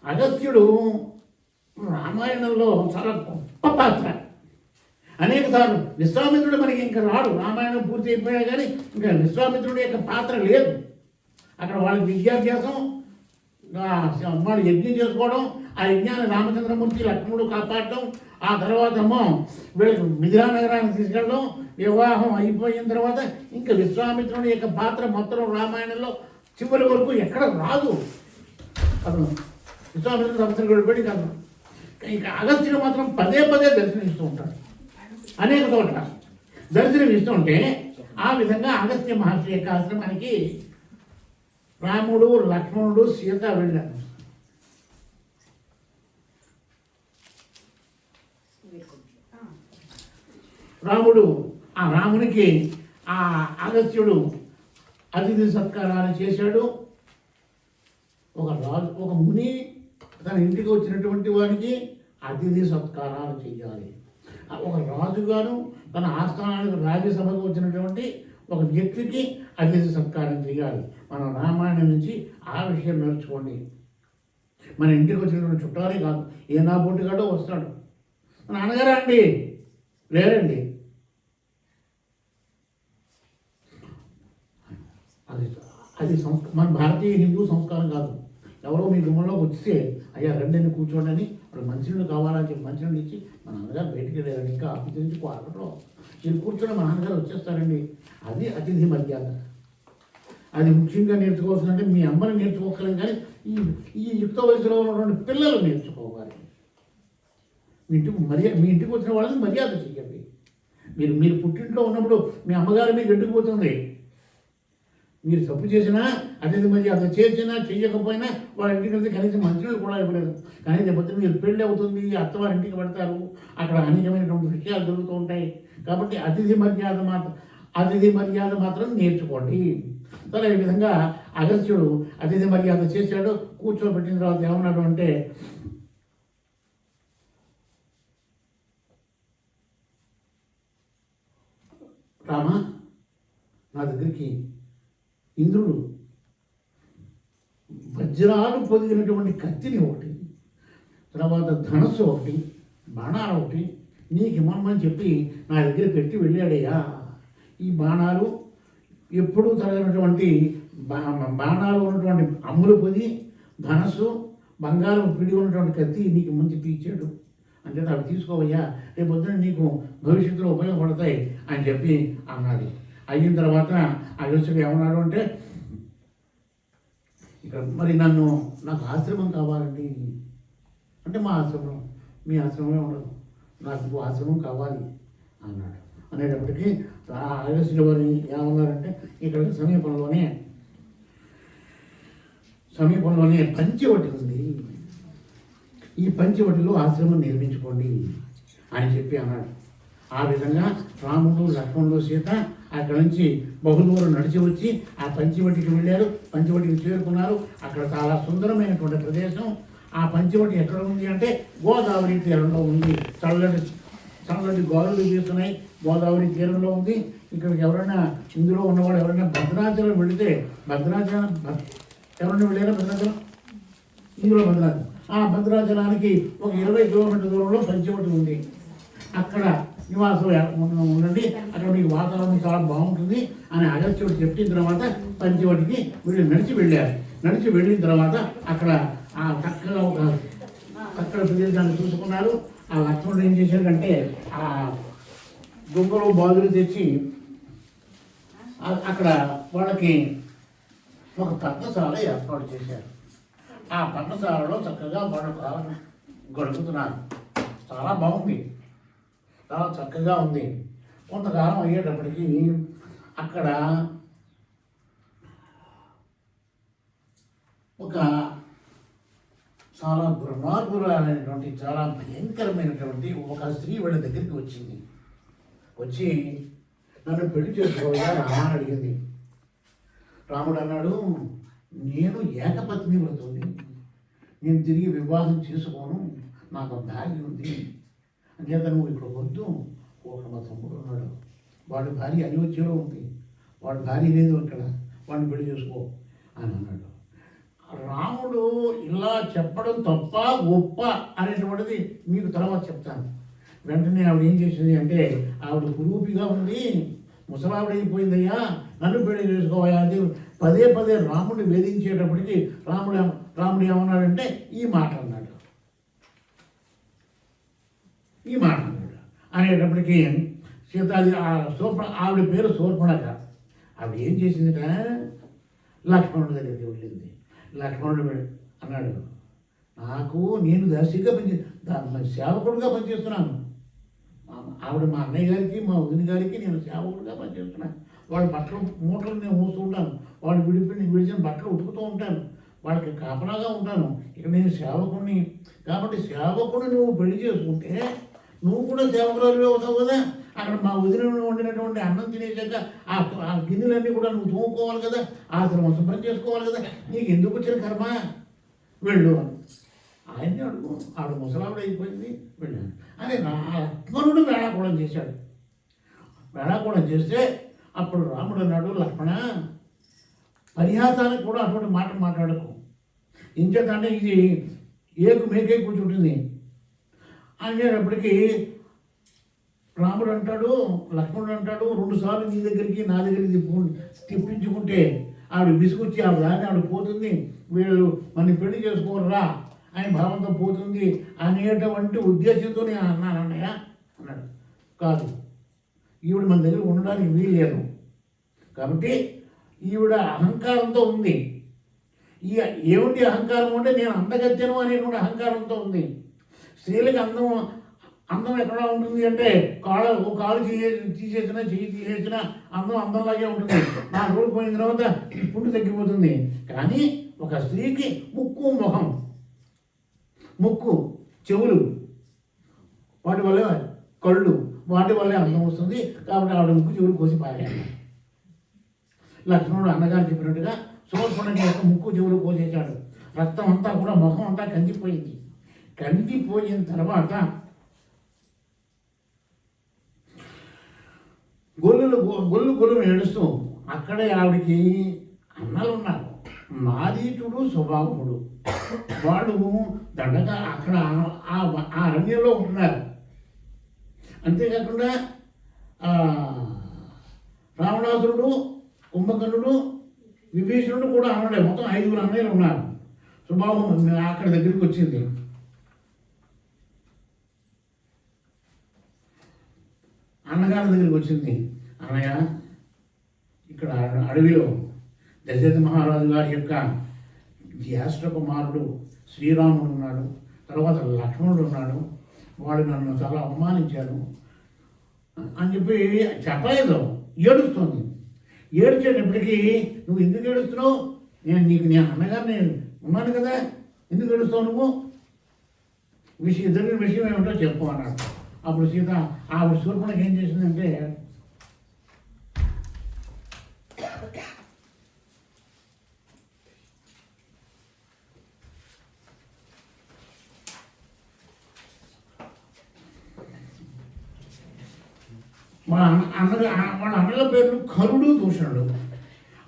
అగస్త్యుడు రామాయణంలో చాలా గొప్ప పాత్ర. అనేక సార్లు విశ్వామిత్రుడు మనకి ఇంకా రాడు, రామాయణం పూర్తి అయిపోయా కానీ ఇంకా విశ్వామిత్రుడి యొక్క పాత్ర లేదు. అక్కడ వాళ్ళకి విద్యాభ్యాసం, వాడు యజ్ఞం చేసుకోవడం, ఆ యజ్ఞాన్ని రామచంద్రమూర్తి లక్ష్మణుడు కాపాడటం, ఆ తర్వాత వీళ్ళకి మిథిలా నగరానికి తీసుకెళ్ళడం, వివాహం అయిపోయిన తర్వాత ఇంకా విశ్వామిత్రుడి యొక్క పాత్ర మొత్తం రామాయణంలో చివరి వరకు ఎక్కడ రాదు. అతను విశ్వామిత్రుడు సంవత్సరం వెళ్ళిపోయి కాదు. ఇంకా అగస్త్యుడు మాత్రం పదే దర్శనమిస్తూ ఉంటాడు. అనేక చోట్ల దర్శనమిస్తుంటే ఆ విధంగా అగస్త్య మహర్షి యొక్క ఆశ్రమానికి రాముడు, లక్ష్మణుడు, సీత వెళ్ళారు. రామునికి ఆ అగస్త్యుడు అతిథి సత్కారాలు చేశాడు. ఒక ముని తన ఇంటికి వచ్చినటువంటి వారికి అతిథి సత్కారాలు చేయాలి. ఒక రాజుగారు తన ఆస్థానానికి రాజ్యసభకు వచ్చినటువంటి ఒక వ్యక్తికి అతిథి సత్కారం చేయాలి. మనం రామాయణం నుంచి ఆ విషయం నేర్చుకోండి. మన ఇంటికి వచ్చినటువంటి చుట్టాలే కాదు, ఏ నా పొట్టిగాడో వస్తాడు, నాన్నగారా అండి లేరండి, అది అది మన భారతీయ హిందూ సంస్కారం కాదు. ఎవరో మీ గుమ్మంలోకి వస్తే అయ్యా రండి కూర్చోండి అని వాళ్ళు మంచినీళ్ళు కావాలని చెప్పి మంచినీళ్ళు ఇచ్చి మా నాన్నగారు బయటికి వెళ్ళారండి, ఇంకా ఆఫీస్ నుంచి అక్కడో వీళ్ళు కూర్చొని మా నాన్నగారు వచ్చేస్తారండి. అది అతిథి మర్యాద. అది ముఖ్యంగా నేర్చుకోవాల్సిందంటే మీ అమ్మని నేర్చుకోగలేదు, కానీ ఈ యుక్త వయసులో ఉన్నటువంటి పిల్లలు నేర్చుకోవాలి. మీ ఇంటికి వచ్చిన వాళ్ళని మర్యాద చేయండి. మీరు పుట్టింట్లో ఉన్నప్పుడు మీ అమ్మగారు మీకు ఎండుకుపోతుంది. మీరు తప్పు చేసినా అతిథి మర్యాద చేసినా చెయ్యకపోయినా వాళ్ళ ఇంటికి వెళ్తే కనీసం మంచినీళ్ళు కూడా ఇవ్వలేదు. కానీ లేకపోతే మీరు పెళ్ళి అవుతుంది, అత్తవారి ఇంటికి పెడతారు, అక్కడ అనేకమైనటువంటి విషయాలు జరుగుతూ ఉంటాయి. కాబట్టి అతిథి మర్యాద మాత్రం నేర్చుకోండి. సరే, ఈ విధంగా అగస్త్యుడు అతిథి మర్యాద చేశాడు. కూర్చోబెట్టిన తర్వాత ఏమన్నాడు అంటే, రామ, నా దగ్గరికి ఇంద్రుడు వజ్రాలు పొదిగినటువంటి కత్తిని ఒకటి, తర్వాత ధనస్సు ఒకటి, బాణాలు ఒకటి నీకు ఇమ్మని చెప్పి నా దగ్గర పెట్టి వెళ్ళాడయ్యా. ఈ బాణాలు ఎప్పుడూ తరగనటువంటి బాణాలు ఉన్నటువంటి అమ్ములు పొది, ధనస్సు, బంగారం పిడి ఉన్నటువంటి కత్తి నీకు మంచి ఇచ్చాడు అంటే అవి తీసుకోవయ్యా, రేపు పొద్దున నీకు భవిష్యత్తులో ఉపయోగపడతాయి అని చెప్పి అన్నాడు. అయిన తర్వాత అగస్త్యుడు ఏమన్నాడు అంటే, ఇక్కడ మరి నాకు ఆశ్రమం కావాలండి అంటే, మా ఆశ్రమం మీ ఆశ్రమమే ఉండదు, నాకు ఆశ్రమం కావాలి అన్నాడు. అనేటప్పటికీ అగస్త్యుడు వారు ఏమన్నారంటే, ఇక్కడ సమీపంలోనే పంచవటి ఉంది, ఈ పంచవటిలో ఆశ్రమం నిర్మించుకోండి అని చెప్పి అన్నాడు. ఆ విధంగా రాముడు, లక్ష్మణుడు, సీత అక్కడ నుంచి బహుదూరం నడిచి వచ్చి ఆ పంచవటికి వెళ్ళారు. పంచవటికి చేరుకున్నారు. అక్కడ చాలా సుందరమైనటువంటి ప్రదేశం. ఆ పంచవటి ఎక్కడ ఉంది అంటే గోదావరి తీరంలో ఉంది. చల్లటి గాలులు వీస్తున్నాయి, గోదావరి తీరంలో ఉంది. ఇక్కడికి ఎవరైనా ఇందులో ఉన్నవాడు ఎవరైనా భద్రాచలం వెళితే, ఎవరైనా వెళ్ళారా భద్రాచలం? ఇందులో భద్రాచలం. ఆ భద్రాచలానికి ఒక 20 కిలోమీటర్ల దూరంలో పంచవటి ఉంది. అక్కడ నివాసం ఉండండి, అక్కడ మీకు వాతావరణం చాలా బాగుంటుంది అని అగస్త్యుడు చెప్పిన తర్వాత పంచవటికి వీళ్ళు నడిచి వెళ్ళారు. నడిచి వెళ్ళిన తర్వాత అక్కడ ఆ చక్కగా ఒక చక్కటి ప్రదేశాన్ని చూసుకున్నారు. ఆ లక్ష్మణుడు ఏం చేశాడంటే ఆ దుంగలు బాదులు తెచ్చి అక్కడ వాళ్ళకి ఒక పర్ణశాల ఏర్పాటు చేశారు. ఆ పర్ణశాలలో చక్కగా వాళ్ళు గడుపుతున్నారు. చాలా బాగుంది, చాలా చక్కగా ఉంది. కొంతకాలం అయ్యేటప్పటికీ అక్కడ ఒక చాలా దుర్మార్గురాలైనటువంటి, చాలా భయంకరమైనటువంటి ఒక స్త్రీ వాళ్ళ దగ్గరికి వచ్చింది. వచ్చి నన్ను పెళ్లి చేసుకోవాలా రామా అని అడిగింది. రాముడు అన్నాడు, నేను ఏకపత్ని వ్రతుని, నేను తిరిగి వివాహం చేసుకోను, నాకు భార్య ఉంది, అంచేత నువ్వు ఇక్కడ వద్దు. ఒక మా తమ్ముడు ఉన్నాడు, వాడి భార్య అయోధ్యలో ఉంది, వాడి భార్య లేదు ఇక్కడ, వాడిని పెళ్లి చేసుకో అని అన్నాడు. రాముడు ఇలా చెప్పడం తప్ప గొప్ప అనేటువంటిది మీకు తర్వాత చెప్తాను. వెంటనే ఆవిడ ఏం చేసింది అంటే, ఆవిడ కురూపిగా ఉంది, ముసలావిడైపోయిందయ్యా, నన్ను పెళ్లి చేసుకోవయ్యా అది పదే పదే రాముడిని వేధించేటప్పటికి రాముడు ఏమన్నాడంటే ఈ మాట అన్నాడు. అనేటప్పటికీ సీతాది ఆవిడ పేరు శూర్పణఖ. ఆవిడ ఏం చేసిందిట, లక్ష్మణుడి దగ్గరికి వెళ్ళింది. లక్ష్మణుడు అన్నాడు, నేను దాసిగా సేవకుడుగా పనిచేస్తున్నాను. ఆవిడ మా అన్నయ్య గారికి, మా వదిన గారికి నేను సేవకుడుగా పనిచేస్తున్నాను. వాళ్ళ బట్టలు మూటలు నేను మోస్తూ ఉంటాను, వాళ్ళు విడిచిన బట్టలు ఉతుకుతూ ఉంటాను, వాళ్ళకి కాపలాగా ఉంటాను. ఇక్కడ నేను సేవకుడిని. కాబట్టి సేవకుడు నువ్వు పెళ్లి చేసుకుంటే నువ్వు కూడా సేవకురాలు అవుతావు కదా. అక్కడ మా వదిన వండినటువంటి అన్నం తినేసాక ఆ గిన్నెలన్నీ కూడా నువ్వు తోముకోవాలి కదా, ఆశ్రమం శుభ్రం చేసుకోవాలి కదా, నీకు ఎందుకు వచ్చిన కర్మ, వెళ్ళు. ఆయన్ని అడుగు ఆవిడ ముసలావిడ అయిపోయింది వెళ్ళాను అని లక్ష్మణుడు వేళాకోళం చేశాడు. వేళాకోళం చేస్తే అప్పుడు రాముడు అన్నాడు, లక్ష్మణ పరిహాసానికి కూడా అటువంటి మాట మాట్లాడకు, ఇంచేతంటే ఇది ఏకు మేకే కూర్చుంటుంది అనేటప్పటికీ రాముడు అంటాడు, లక్ష్మణుడు అంటాడు, 2 సార్లు నీ దగ్గరికి నా దగ్గరికి తిప్పించుకుంటే ఆవిడ విసుకొచ్చి ఆవిడ దాన్ని ఆవిడ పోతుంది, వీళ్ళు మన పెళ్లి చేసుకోరా అని భావంతో పోతుంది అనేటువంటి ఉద్దేశంతో నేను అన్నాను అన్నయ్య అన్నాడు. కాదు, ఈవిడ మన దగ్గర ఉండడానికి వీలు లేదు కాబట్టి ఈవిడ అహంకారంతో ఉంది. ఈ ఏమిటి అహంకారం అంటే నేను అందగత్యను అనేటువంటి అహంకారంతో ఉంది. స్త్రీలకు అందం ఎక్కడ ఉంటుంది అంటే కాలు తీసేసినా చెయ్యి తీసేసినా అందంలాగే ఉంటుంది. 4 రోజులు పోయిన తర్వాత పుండు తగ్గిపోతుంది. కానీ ఒక స్త్రీకి ముక్కు చెవులు వాటి వల్ల కళ్ళు వాటి వల్లే అందం వస్తుంది. కాబట్టి ఆవిడ ముక్కు చెవులు కోసి పారేయాలి. లక్ష్మణుడు అన్నగారు చెప్పినట్టుగా శూర్పణఖ యొక్క ముక్కు చెవులు కోసేశాడు. రక్తం అంతా కూడా ముఖం అంతా కందిపోయింది. కందిపోయిన తర్వాత గొల్లు ఏడుస్తూ అక్కడే ఆవిడికి అన్నలు ఉన్నారు, మారీచుడు స్వభావుడు. వాళ్ళు దండగా అక్కడ ఆ అరణ్యంలో ఉంటున్నారు. అంతేకాకుండా రావణాసురుడు, కుంభకర్ణుడు, విభీషణుడు కూడా అన్నడే. మొత్తం 5 అన్నయ్యలు ఉన్నారు. స్వభావం అక్కడ దగ్గరికి వచ్చింది. అన్నగారి దగ్గరికి వచ్చింది. అన్నయ్య, ఇక్కడ అడవిలో దశరథ మహారాజు గారి యొక్క జ్యేష్ఠ కుమారుడు శ్రీరాముడు ఉన్నాడు, తర్వాత లక్ష్మణుడు ఉన్నాడు, వాళ్ళు నన్ను చాలా అవమానించారు అని చెప్పి చెప్పలేదు. ఏడుస్తుంది. ఏడ్చేటప్పటికీ నువ్వు ఎందుకు ఏడుస్తున్నావు, నేను అన్నగారిని ఉన్నాను కదా, ఎందుకు ఏడుస్తావు నువ్వు, ఇద్దరి విషయం ఏమిటో చెప్పు అన్నాడు. అప్పుడు సీత ఆవిడ శూర్పణఖ ఏం చేసిందంటే, వాళ్ళ అన్నల పేర్లు కరుడు, దూషణుడు.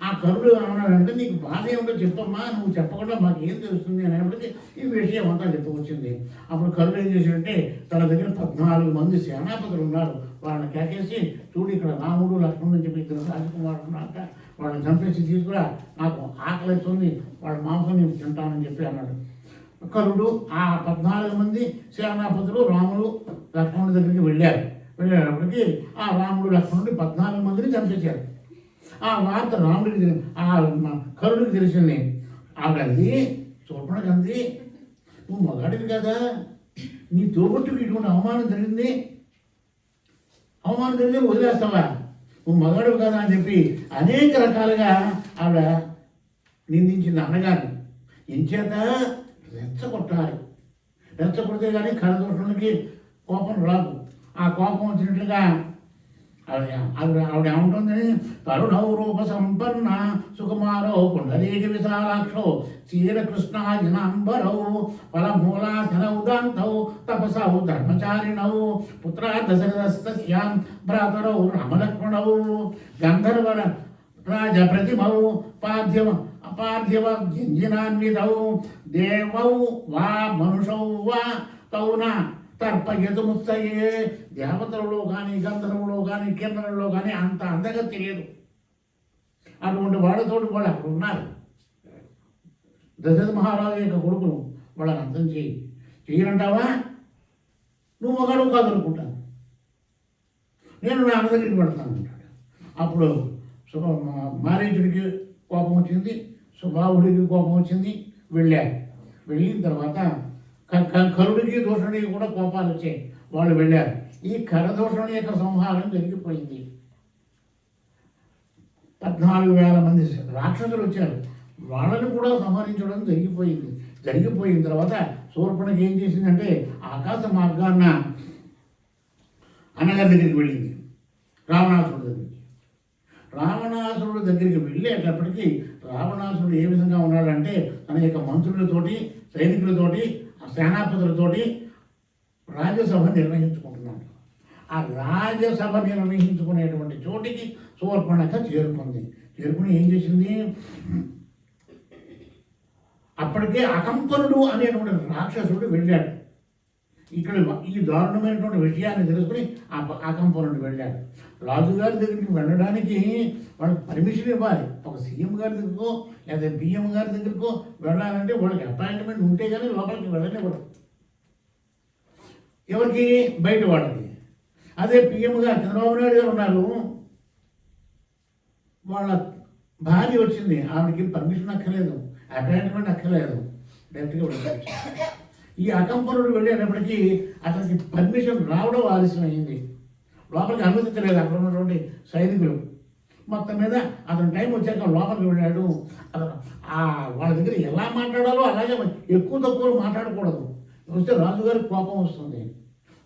ఆ కరుడు ఏమన్నాడంటే, నీకు బాధ ఏమిటో చెప్పమ్మా, నువ్వు చెప్పకుండా మాకు ఏం తెలుస్తుంది అనేప్పటికీ ఈ విషయం అంతా చెప్పవచ్చింది. అప్పుడు కరుడు ఏం చేశాడంటే, తన దగ్గర 14 మంది సేనాపతులు ఉన్నారు, వాళ్ళని కేకేసి, చూడు ఇక్కడ రాముడు లక్ష్మణుడు అని చెప్పి 2 రాజకుమారులు ఉన్నాక వాళ్ళని చంపేసి తీసుకురా, నాకు ఆకలిస్తుంది, వాళ్ళ మాంసం నేను తింటానని చెప్పి అన్నాడు. కరుడు ఆ 14 మంది సేనాపతులు రాముడు లక్ష్మణుడి దగ్గరికి వెళ్ళేటప్పటికి ఆ రాముడు లక్ష్మణుడి 14 మందిని చంపేశారు. ఆ వార్త రాముడికి కరుడికి తెలిసింది. ఆవిడంది, శూర్పణఖంది, నువ్వు మగాడివి కదా, నీ తోబుట్టుకు ఇటువంటి అవమానం జరిగింది వదిలేస్తావా, నువ్వు మగాడివి కదా అని చెప్పి అనేక రకాలుగా ఆవిడ నిందించింది అన్నగారిని. ఎంచేత రెచ్చగొడితే కానీ కరదోషులకి కోపం రాదు. ఆ కోపం వచ్చినట్లుగా ఆవిడ ఏముంటుంది, కరుణౌ రూప సంపన్న సుకుమారో పుండరీక విశాలాక్షో క్షీరకృష్ణాజినాంబరౌ ఫలమూలాసన ఉదాంతౌ తపసౌ ధర్మచారిణౌ పుత్రా దశరథస్యాం భ్రాతరౌ రామలక్ష్మణౌ గంధర్వర రాజప్రతిమౌ అపార్థ్యవ జంజినాన్వితౌ దేవౌ వా మనుషౌ వా తౌన తర్పయతుముత్సయే. దేవతలలో కానీ గంధర్వులో కానీ కిన్నరులో కానీ అంత అందగా తెలియదు. అటువంటి వాళ్ళతోటి వాళ్ళు అక్కడ ఉన్నారు. దశరథ మహారాజు యొక్క కొడుకులు వాళ్ళని అర్థం చెయ్యనంటావా, నువ్వు మగాడు కాదనుకుంటాను, నేను నా అన్న దగ్గరికి పెడతాను అంటాడు. అప్పుడు మారీచుడికి కోపం వచ్చింది, స్వభావుడికి కోపం వచ్చింది. వెళ్ళిన తర్వాత కరుడికి దూషణుడికి కూడా కోపాలు వచ్చాయి. వాళ్ళు వెళ్ళారు. ఈ కరదూషణుడి యొక్క సంహారం జరిగిపోయింది. 14,000 మంది రాక్షసులు వచ్చారు, వాళ్ళని కూడా సంహరించడం జరిగిపోయిన తర్వాత శూర్పణఖ ఏం చేసిందంటే, ఆకాశ మార్గాన్న అన్నగారి దగ్గరికి వెళ్ళింది, రావణాసురుడి దగ్గరికి వెళ్ళేటప్పటికీ రావణాసురుడు ఏ విధంగా ఉన్నాడంటే, తన యొక్క మంత్రులతోటి సైనికులతోటి సేనాపతులతోటి రాజ్యసభ నిర్వహించుకుంటున్నాడు. ఆ రాజ్యసభ నిర్వహించుకునేటువంటి చోటికి శూర్పణఖ చేరుకుని ఏం చేసింది, అప్పటికే అకంపనుడు అనేటువంటి రాక్షసుడు వెళ్ళాడు. ఇక్కడ ఈ దారుణమైనటువంటి విషయాన్ని తెలుసుకుని అకంపనుడు వెళ్ళాడు. రాజుగారి దగ్గరికి వెళ్ళడానికి వాళ్ళకి పర్మిషన్ ఇవ్వాలి. ఒక సీఎం గారి దగ్గరకో లేదా పిఎం గారి దగ్గరకో వెళ్ళాలంటే వాళ్ళకి అపాయింట్మెంట్ ఉంటే కానీ లోపలికి వెళ్ళనివ్వరు. ఎవరికి? బయట వాళ్ళకి. అదే పిఎం గారు చంద్రబాబు నాయుడు గారు ఉన్నారు, వాళ్ళ భార్య వచ్చింది, ఆవిడకి పర్మిషన్ అక్కర్లేదు, అపాయింట్మెంట్ అక్కర్లేదు, డైరెక్ట్గా వెళ్ళారు. ఈ అకంపనుడు వెళ్ళేటప్పటికీ అతనికి పర్మిషన్ రావడం ఆలస్యం అయింది, లోపలికి అనుమతించలేదు అక్కడ ఉన్నటువంటి సైనికులు. మొత్తం మీద అతను టైం వచ్చాక లోపలికి వెళ్ళాడు. అతను వాళ్ళ దగ్గర ఎలా మాట్లాడాలో అలాగే ఎక్కువ తక్కువ మాట్లాడకూడదు, వస్తే రాజుగారికి కోపం వస్తుంది.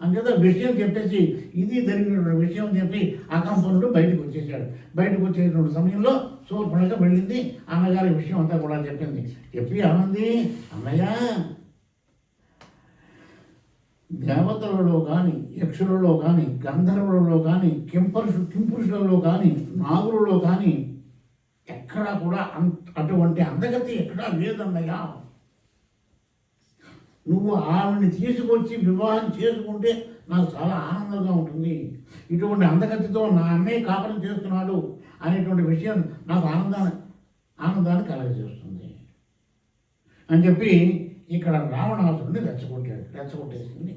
అంచేత విషయం చెప్పేసి ఇది జరిగినటువంటి విషయం చెప్పి అకంపనుడు బయటకు వచ్చేసాడు. బయటకు వచ్చేటువంటి సమయంలో శూర్పణఖ వెళ్ళింది, అన్నగారి విషయం అంతా కూడా చెప్పింది. చెప్పి అన్నది, అన్నయ్య, దేవతలలో కానీ, యక్షులలో కానీ, గంధర్వులలో కానీ, కింపురుషులలో కానీ, నాగులలో కానీ ఎక్కడా కూడా అటువంటి అందగతి ఎక్కడా లేదన్నయ్యా. నువ్వు ఆవిడ్ని తీసుకొచ్చి వివాహం చేసుకుంటే నాకు చాలా ఆనందంగా ఉంటుంది. ఇటువంటి అందగతితో నా అన్నయ్య కాపురం చేస్తున్నాడు అనేటువంటి విషయం నాకు ఆనందాన్ని కలగజేస్తుంది అని చెప్పి ఇక్కడ రావణాసురుడిని రెచ్చగొట్టేసింది.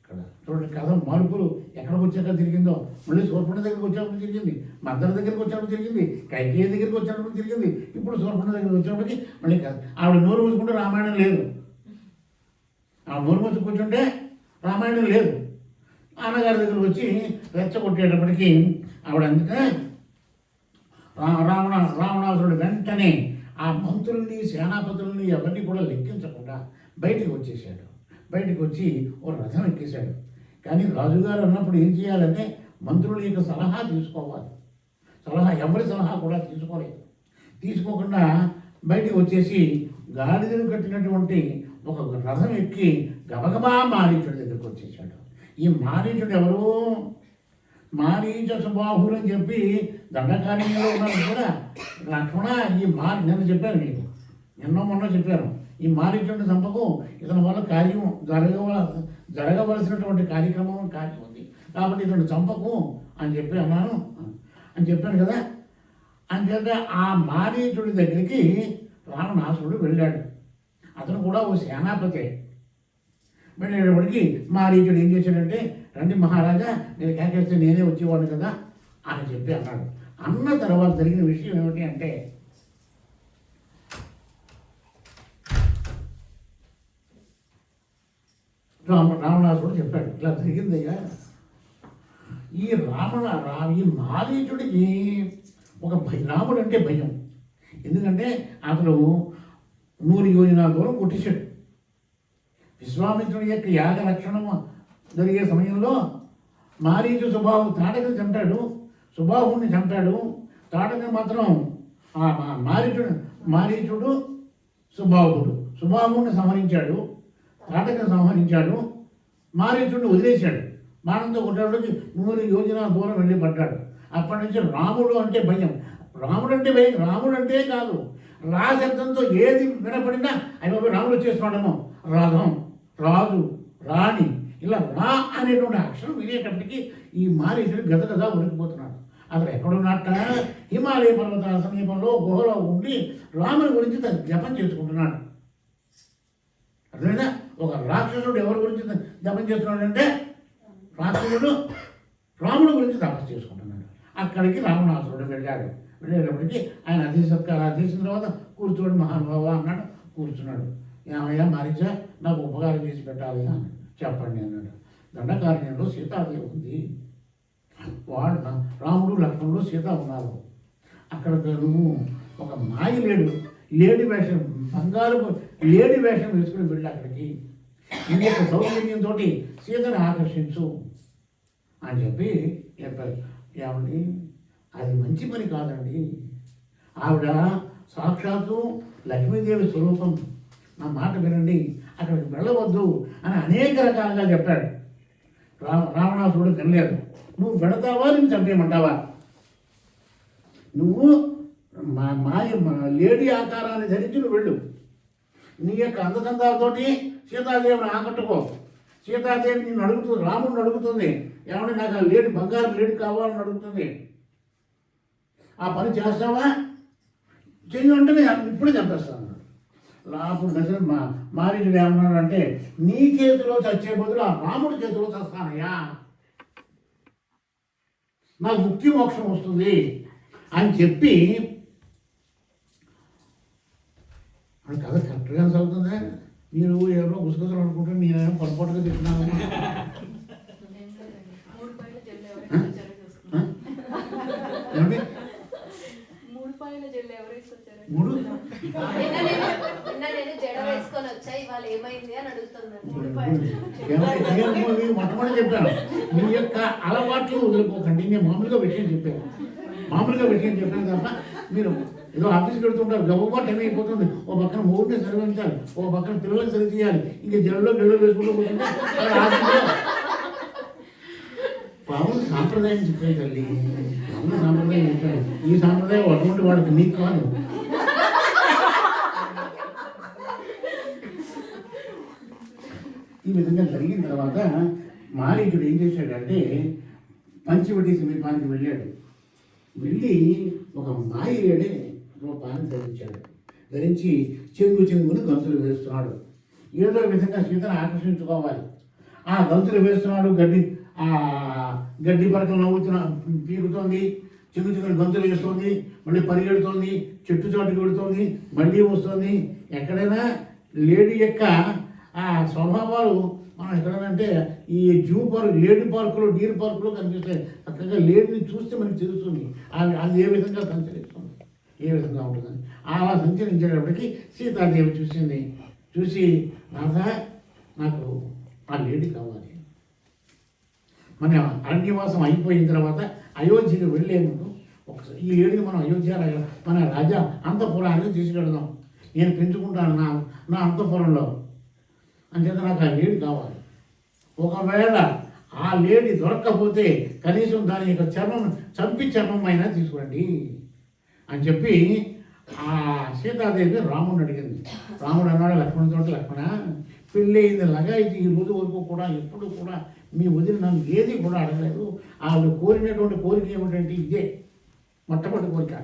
ఇక్కడ చూడండి, కథ మార్పులు ఎక్కడికి వచ్చాక తిరిగిందో. మళ్ళీ శూర్పణఖ దగ్గరికి వచ్చేటప్పుడు తిరిగింది, మందర దగ్గరికి వచ్చేటప్పుడు తిరిగింది, కైకేయి దగ్గరికి వచ్చేటప్పుడు తిరిగింది, ఇప్పుడు శూర్పణఖ దగ్గరికి వచ్చేటప్పటికి మళ్ళీ ఆవిడ నోరు మూసుకుంటే రామాయణం లేదు, ఆ నోరు మూసి కూర్చుంటే రామాయణం లేదు. అన్నగారి దగ్గరికి వచ్చి రెచ్చగొట్టేటప్పటికీ ఆవిడ అందుకే రావణాసురుడు వెంటనే ఆ మంత్రుల్ని, సేనాపతుల్ని ఎవరిని కూడా లెక్కించకుండా బయటికి వచ్చేసాడు. బయటికి వచ్చి ఓ రథం ఎక్కేశాడు. కానీ రాజుగారు అన్నప్పుడు ఏం చేయాలంటే మంత్రుల యొక్క సలహా తీసుకోవాలి. ఎవరి సలహా కూడా తీసుకోకుండా బయటికి వచ్చేసి గాడిదను కట్టినటువంటి ఒక రథం ఎక్కి గబగబా మారీచుడి దగ్గరికి వచ్చేసాడు. ఈ మారీచుడు ఎవరు? మారీచ సుబాహుడు అని చెప్పి దండకారణ్యంలో ఉన్నారు కూడా. లక్ష్మణ, ఈ నిన్న చెప్పాను మీకు, మొన్న చెప్పాను, ఈ మారీచుడిని చంపకు, ఇతని వల్ల కార్యం జరగవలసినటువంటి కార్యం ఉంది, కాబట్టి ఇతను చంపకు అని చెప్పాను కదా. అంచేత ఆ మారీచుడి దగ్గరికి రావణాసురుడు వెళ్ళాడు. అతను కూడా ఓ సేనాపతి. వెళ్ళేటప్పటికి మారీచుడు ఏం చేశాడంటే, రండి మహారాజా, నేను కేకేస్తే నేనే వచ్చేవాడు కదా అని చెప్పి అన్నాడు. అన్న తర్వాత జరిగిన విషయం ఏమిటి అంటే, రావణాసుడు చెప్పాడు, ఇలా జరిగిందయ్యా. ఈ మారీచుడికి ఒక రాముడు అంటే భయం. ఎందుకంటే అతను 100 యోజనాల దూరం కొట్టేశాడు. విశ్వామిత్రుడి యొక్క యాగ రక్షణ జరిగే సమయంలో మారీచు తాటకని చంపాడు, సుబాహుని చంపాడు. తాటకని మాత్రం మారీచుడు సుబాహుని సంహరించాడు, తాటకని సంహరించాడు, మారీచుడిని వదిలేశాడు. బాణంతో కొట్టేవాడికి 100 యోజనాల దూరం వెళ్ళి పడ్డాడు. అప్పటి నుంచి రాముడు అంటే భయం. రాముడు అంటే కాదు, రా శబ్దంతో ఏది వినపడినా అయిపోయి రాముడు వచ్చేస్తున్నాడేమో. రథం, రాజు, రాణి, ఇలా రా అనేటువంటి అక్షరం వినేటప్పటికీ ఈ మారీచుడు గదగద ఉరికిపోతున్నాడు. అతను ఎక్కడున్నట్ట హిమాలయ పర్వతాల సమీపంలో గుహలో ఉండి రాముని గురించి తను జపం చేసుకుంటున్నాడు. అర్థమైనా? ఒక రాక్షసుడు ఎవరి గురించి జపం చేస్తున్నాడంటే రాక్షసుడు రాముడి గురించి తపస్సు చేసుకుంటున్నాడు. అక్కడికి రావణాసురుడు వెళ్ళాడు. వెళ్ళేటప్పటికి ఆయన అధిసత్కారం చేసిన తర్వాత కూర్చోండి మహానుభావ అన్నాడు. కూర్చున్నాడు. ఏమయ్యా మారీచా, నాకు ఉపకారం చేసి పెట్టాలి అని చెప్పండి అన్నాడు. దండకారణ్యంలో సీతాదేవి ఉంది, రాముడు లక్ష్మణుడు సీత ఉన్నారు. అక్కడ నువ్వు ఒక లేడి వేషం, బంగారు లేడి వేషం వేసుకుని వెళ్ళి అక్కడికి నీ యొక్క సౌకర్యంతో సీతను ఆకర్షించు అని చెప్పారు. ఏమండి, అది మంచి పని కాదండి. ఆవిడ సాక్షాత్తు లక్ష్మీదేవి స్వరూపం. నా మాట వినండి. అక్కడికి వెళ్ళవద్దు అని అనేక రకాలుగా చెప్పాడు. రావణాసురుడు తినలేదు. నువ్వు పెడతావా, నేను చంపేయమంటావా? నువ్వు మా లేడీ ఆకారాన్ని ధరించి నువ్వు వెళ్ళు. నీ యొక్క అందచందాలతోటి సీతాదేవిని ఆకట్టుకో. సీతాదేవి నిన్ను అడుగుతుంది, రాముడిని అడుగుతుంది, ఏమంటే నాకు ఆ లేడీ బంగారం లేడీ కావాలని అడుగుతుంది. ఆ పని చేస్తావా? చెయ్యంటే నేను ఇప్పుడే చంపేస్తాను. అప్పుడు దశరథ మారీచుడు ఏమన్నాడు అంటే, నీ చేతిలో చచ్చే బదులు ఆ రాముడి చేతిలో చస్తానయ్యా, నాకు ముక్తి మోక్షం వస్తుంది అని చెప్పి, అది కథ కరెక్ట్గా చదువుతుందా? మీరు ఎవరో గుసగుసలు అనుకుంటే నేనేమో పొరపాటుగా చెప్తున్నాను. ఏమండి మూడు మొట్టమొదటి చెప్పాను, మీ యొక్క అలవాట్లు వదులుకోకండి. నేను మామూలుగా విషయం చెప్పాను తప్ప మీరు ఏదో ఆఫీస్కి పెడుతుంటారు, గబగబా టైం అయిపోతుంది. ఓ పక్కన మూడుని సరివించాలి, ఓ పక్కన పిల్లల్ని సరి చేయాలి, ఇంకా జల్లులో వేసుకుంటూ పోతుంటే పాములు సాంప్రదాయం చెప్పారు తల్లి, పాములు సాంప్రదాయం చెప్పారు. ఈ సాంప్రదాయం అటువంటి వాడికి నీకు కాదు. ఈ విధంగా జరిగిన తర్వాత మారీచుడు ఏం చేశాడంటే పంచవటి సమీపానికి వెళ్ళాడు. వెళ్ళి ఒక మాయలేడే రూపాన్ని ధరించి చెంగుని గంతులు వేస్తున్నాడు. ఏదో విధంగా సీతను ఆకర్షించుకోవాలి. ఆ గంతులు వేస్తున్నాడు. గడ్డి పరకలు నవ్వుతున్న పీకుతోంది, చెంగుని గంతులు వేస్తుంది, మళ్ళీ పరిగెడుతోంది, చెట్టు చాటుకు పెడుతోంది, మళ్ళీ వస్తుంది. ఎక్కడైనా లేడీ యొక్క ఆ స్వభావాలు మనం ఎక్కడనంటే ఈ లేడీ పార్కులు, డీర్ పార్కులు కనిపిస్తాయి. చక్కగా లేడీని చూస్తే మనకి తెలుస్తుంది అది ఏ విధంగా సంచరిస్తుంది, ఏ విధంగా ఉంటుందని. అలా సంచరించేటప్పటికి సీతాదేవి చూసి నాథా, నాకు ఆ లేడీ కావాలి. మన అరణ్యవాసం అయిపోయిన తర్వాత అయోధ్యకి వెళ్ళే ముందు ఒకసారి ఈ లేడీని మనం అయోధ్య మన రాజా అంతఃపురానికి తీసుకెళ్దాం. నేను పెంచుకుంటాను నా అంతఃపురంలో, అంచేత నాకు ఆ లేడీ కావాలి. ఒకవేళ ఆ లేడీ దొరక్కపోతే కనీసం దాని యొక్క చర్మం అయినా తీసుకురండి అని చెప్పి ఆ సీతాదేవి రాముడిని అడిగింది. రాముడు అన్నాడు లక్ష్మణుడితో, లక్ష్మణ పెళ్ళి అయింది లగాయితీ ఈ రోజు వరకు కూడా ఎప్పుడు కూడా మీ వదిలి నన్ను ఏది కూడా అడగలేదు. ఆవిడ కోరినటువంటి కోరిక ఏమిటంటే ఇదే మొట్టమొదటి కోరిక.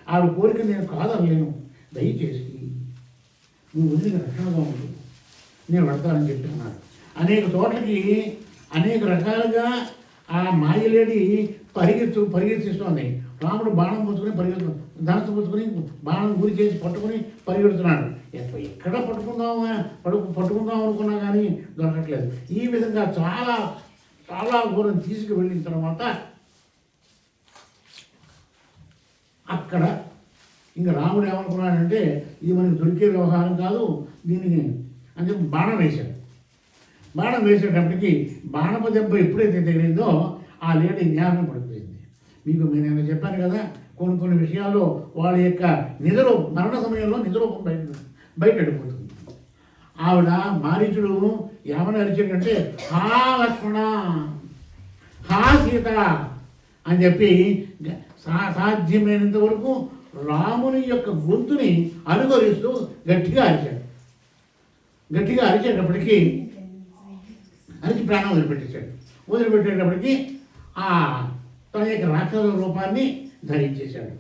ఆవిడ కోరిక నేను కాదనలేను. దయచేసి నువ్వు వదిలిన రక్షణగా ఉంది, నేను పెడతానని చెప్తున్నాడు. అనేక చోట్లకి అనేక రకాలుగా ఆ మాయలేడి పరిగెత్తిస్తోంది. రాముడు బాణం పుచ్చుకొని ధనస్సు పుచ్చుకొని బాణం గురి చేసి పట్టుకుని పరిగెడుతున్నాడు. ఎక్కడ పట్టుకుందాం అనుకున్నా కానీ దొరకట్లేదు. ఈ విధంగా చాలా చాలా దూరం తీసుకువెళ్ళిన తర్వాత అక్కడ ఇంకా రాముడు ఏమనుకున్నాడంటే ఇది మనకి దొరికే వ్యవహారం కాదు, దీనికి అని చెప్పి బాణం వేశాడు. బాణం వేసేటప్పటికి బాణపు దెబ్బ ఎప్పుడైతే తగిలిందో ఆ లేడీ జ్ఞానం పడిపోయింది. మీకు నేను చెప్పాను కదా, కొన్ని విషయాల్లో వాళ్ళ యొక్క మరణ సమయంలో నిజరూపం బయట వెళ్ళిపోతుంది. ఆవిడ మారీచుడు ఏమని అరిచాడంటే, హా లక్ష్మణ, హా సీత అని చెప్పి సాధ్యమైనంత వరకు రాముని యొక్క గొంతుని అనుకరిస్తూ గట్టిగా అరిచాడు. గట్టిగా అరిచేటప్పటికీ అరిచి ప్రాణం వదిలిపెట్టేటప్పటికి తన యొక్క రాక్షస రూపాన్ని ధరించేశాడు.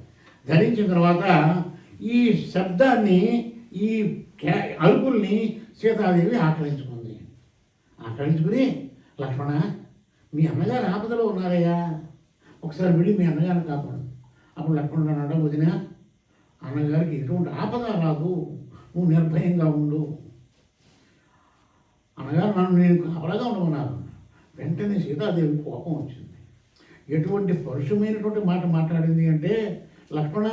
ధరించిన తర్వాత ఈ శబ్దాన్ని, ఈ అరుపుల్ని సీతాదేవి ఆకలించుకుని లక్ష్మణ, మీ అన్నగారు ఆపదలో ఉన్నారయ్యా, ఒకసారి వెళ్ళి మీ అన్నగారిని కాపాడు. అప్పుడు లక్ష్మణుడు అన్నాడు, వదిన, అన్నగారికి ఎటువంటి ఆపద రాదు, నువ్వు నిర్భయంగా ఉండు, అన్నగారు నేను కాపలాగా ఉండమన్నారు. వెంటనే సీతాదేవి కోపం వచ్చింది. ఎటువంటి పరుషమైనటువంటి మాట మాట్లాడింది అంటే, లక్ష్మణ,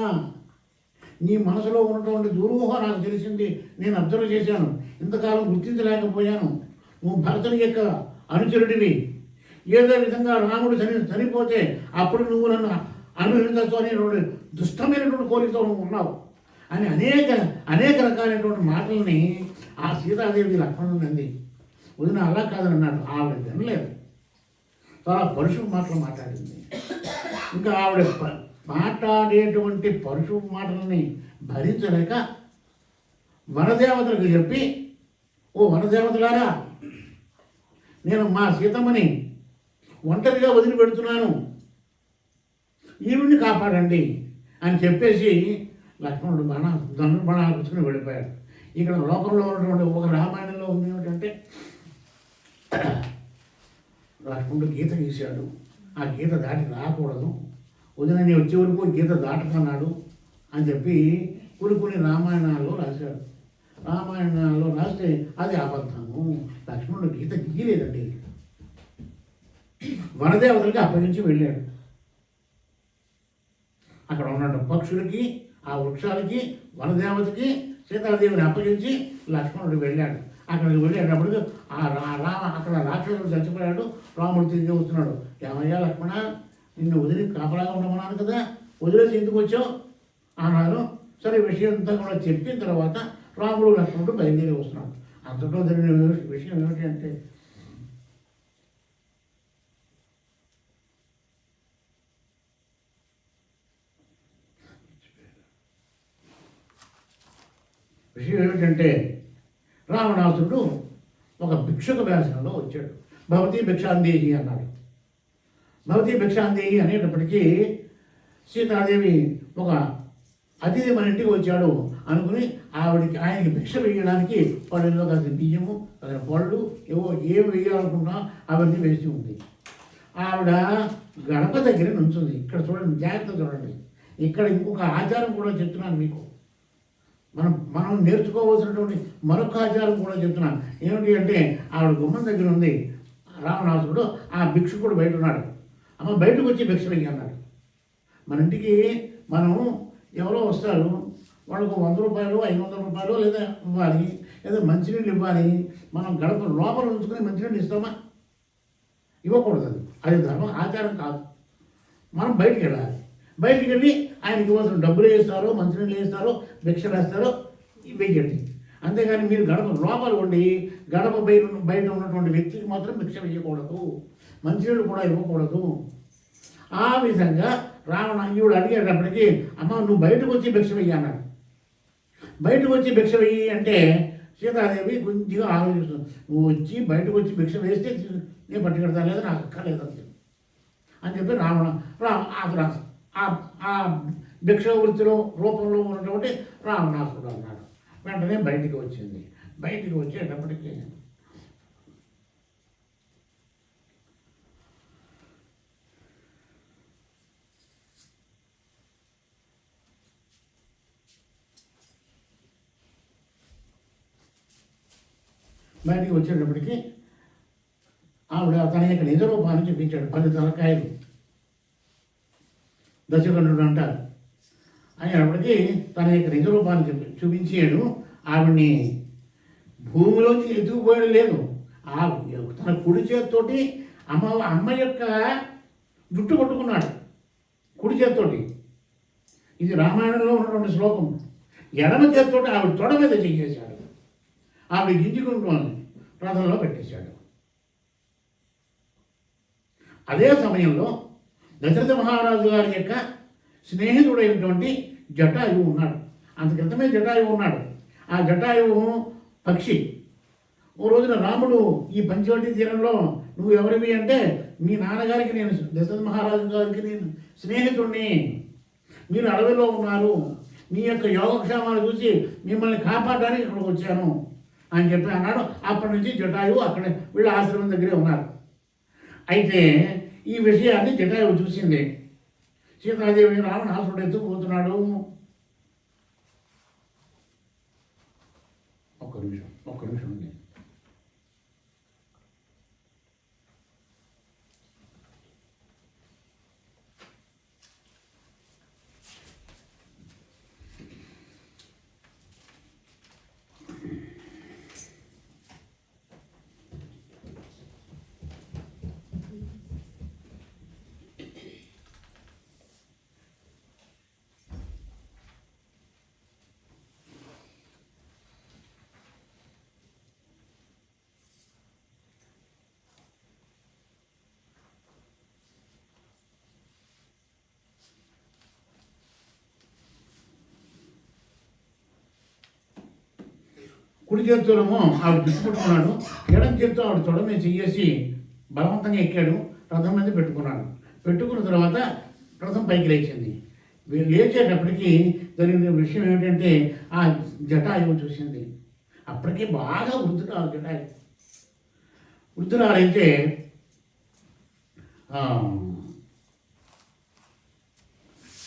నీ మనసులో ఉన్నటువంటి దురూహ నాకు తెలిసింది, నేను అబ్జర్వ్ చేశాను, ఇంతకాలం గుర్తించలేకపోయాను. నువ్వు భరతుని యొక్క అనుచరుడివి, ఏదో విధంగా రాముడు చనిపోతే అప్పుడు నువ్వు నన్ను అనుభవించవచ్చు అనేటువంటి దుష్టమైనటువంటి కోరికతో నువ్వు ఉన్నావు. అని అనేక అనేక రకాలైనటువంటి మాటల్ని ఆ సీతాదేవి లక్ష్మణుని అంది. వదిన అలా కాదని అన్నాడు. ఆవిడ వినలేదు, చాలా పరుషు మాటలు మాట్లాడింది. ఇంకా ఆవిడ మాట్లాడేటువంటి పరుషు మాటలని భరించలేక వనదేవతలకు చెప్పి, ఓ వనదేవతలారా, నేను మా సీతమ్మని ఒంటరిగా వదిలిపెడుతున్నాను, ఈవిడ్ని కాపాడండి అని చెప్పేసి లక్ష్మణుడు ధనుర్బాణాలు పుచ్చుకుని వెళ్ళిపోయాడు. ఇక్కడ లోకంలో ఉన్నటువంటి ఒక రామాయణంలో ఉంది ఏమిటంటే, లక్ష్మణుడు గీత గీశాడు, ఆ గీత దాటి రాకూడదు, వదిన నీ వచ్చే వరకు గీత దాటుకున్నాడు అని చెప్పి కొన్ని రామాయణాల్లో రాశాడు. రామాయణాల్లో రాస్తే అది అబద్ధము. లక్ష్మణుడు గీత గీయలేదండి, వనదేవతలకి అప్పగించి వెళ్ళాడు. అక్కడ ఉన్న పక్షులకి, ఆ వృక్షాలకి, వనదేవతకి సీతాదేవిని అప్పగించి లక్ష్మణుడు వెళ్ళాడు. అక్కడికి వెళ్ళేటప్పటికి అక్కడ రాక్షసుడు చచ్చిపోయాడు. రాముడు తిరిగి వస్తున్నాడు. ఏమయ్యా లక్ష్మణ, నిన్ను వదిలి కాపలాగా ఉండమన్నాను కదా, వదిలేసి ఎందుకు వచ్చావు అన్నారు. సరే విషయం అంతా కూడా చెప్పిన తర్వాత రాముడు లక్ష్మణుడు బయలుదేరి వస్తున్నాడు. అంతటా జరిగిన విషయం ఏమిటి అంటే, రావణాసురుడు ఒక భిక్షుక వేషంలో వచ్చాడు. భవతి భిక్షాందేహి అన్నాడు. భవతి భిక్షాందేహి అనేటప్పటికీ సీతాదేవి ఒక అతిథి మన ఇంటికి వచ్చాడు అనుకుని ఆయనకి భిక్ష వేయడానికి పళ్ళలో కాసిన బియ్యము, కాసిన పళ్ళు, ఏమి వేయాలనుకున్నా అవన్నీ వేసి ఉంది. ఆవిడ గడప దగ్గర నుంచుంది. ఇక్కడ చూడండి, జాగ్రత్త చూడండి. ఇక్కడ ఇంకొక ఆచారం కూడా చెప్తున్నాను మీకు. మనం నేర్చుకోవాల్సినటువంటి మరొక ఆచారం కూడా చెప్తున్నాను. ఏమిటి అంటే, ఆవిడ గుమ్మం దగ్గర ఉంది రావణాసురుడు, ఆ భిక్షుకుడు బయట ఉన్నాడు. అమ్మ బయటకు వచ్చి భిక్ష వెయ్యి అన్నాడు. మన ఇంటికి మనం ఎవరో వస్తారు, వాళ్ళకు 100 రూపాయలు 500 రూపాయలు లేదా ఇవ్వాలి, లేదా మంచినీళ్ళు ఇవ్వాలి. మనం గడప లోపల ఉంచుకొని మంచినీళ్ళు ఇస్తామా? ఇవ్వకూడదు. అది ధర్మం, ఆచారం కాదు. మనం బయటికి వెళ్ళాలి. బయటికి వెళ్ళి ఆయనకి ఇవ్వాల్సిన డబ్బులు వేస్తారో, మంచినీళ్ళు వేస్తారో, భిక్ష వేస్తారో వెయ్యండి. అంతేగాని మీరు గడప లోపల ఉండి గడప బయట ఉన్నటువంటి వ్యక్తికి మాత్రం భిక్ష వేయకూడదు, మంచినీళ్ళు కూడా ఇవ్వకూడదు. ఆ విధంగా ఈవిడ అడిగేటప్పటికీ, అమ్మ నువ్వు బయటకు వచ్చి భిక్ష వెయ్యి అన్నాడు. బయటకు వచ్చి భిక్ష వెయ్యి అంటే సీతాదేవి కొంచెంగా ఆలోచిస్తుంది. నువ్వు వచ్చి బయటకు వచ్చి భిక్ష వేస్తే నేను పట్టుకెడతాను, లేదా నాకు అక్కర్లేదు అని చెప్పి ఆ భిక్ష వృత్తిలో రూపంలో ఉన్నటువంటి రావణాసురుడు అన్నాడు. వెంటనే బయటికి వచ్చింది. బయటికి వచ్చేటప్పటికీ ఆవిడ తన యొక్క నిజ రూపాన్ని చూపించాడు. 10 తలకాయలు దశకంఠుడు అంటారు. అయినప్పటికీ తన యొక్క నిజ రూపాన్ని చూపించాడు. ఆవిడ్ని భూమిలోంచి ఎత్తుకుపోయడం లేదు. తన కుడి చేతితోటి అమ్మ యొక్క జుట్టు పట్టుకున్నాడు కుడి చేతితోటి. ఇది రామాయణంలో ఉన్నటువంటి శ్లోకం. ఎడమ చేతితోటి ఆవిడ తొడ మీద చెయ్యేశాడు. ఆవిడ గింజుకుంటూ రథంలో పెట్టేశాడు. అదే సమయంలో దశరథ మహారాజు గారి యొక్క స్నేహితుడైనటువంటి జటాయువు ఉన్నాడు. అంత క్రితమే జటాయువు ఉన్నాడు. ఆ జటాయువు పక్షి. ఓ రోజున రాముడు ఈ పంచవటి తీరంలో నువ్వు ఎవరివి అంటే, మీ నాన్నగారికి నేను, దశరథ మహారాజు గారికి నేను స్నేహితుడిని, మీరు అడవిలో ఉన్నారు, మీ యొక్క యోగక్షేమాలు చూసి మిమ్మల్ని కాపాడడానికి ఇక్కడికి వచ్చాను అని చెప్పి అన్నాడు. అప్పటి నుంచి జటాయువు అక్కడే వీళ్ళ ఆశ్రమం దగ్గరే ఉన్నారు. అయితే ఈ విషయాన్ని జటాయువు చూసింది. సీతాదేవిని రావణాసురుడు ఎత్తుకుపోతున్నాడు. ఒక్క నిమిషం ఉంది. కుడి చేతితోనేమో ఆవిడ జుట్టు పట్టుకున్నాడు, ఎడం చేతితో ఆవిడ తొడ మీద చెయ్యేసి బలవంతంగా ఎక్కాడు, రథం మీద పెట్టుకున్నాడు. పెట్టుకున్న తర్వాత రథం పైకి లేచింది. వీళ్ళు లేచేటప్పటికి జరిగిన విషయం ఏమిటంటే ఆ జటాయువు చూసింది. అప్పటికే బాగా వృద్ధురాలు జటాయు. వృద్ధురాలైతే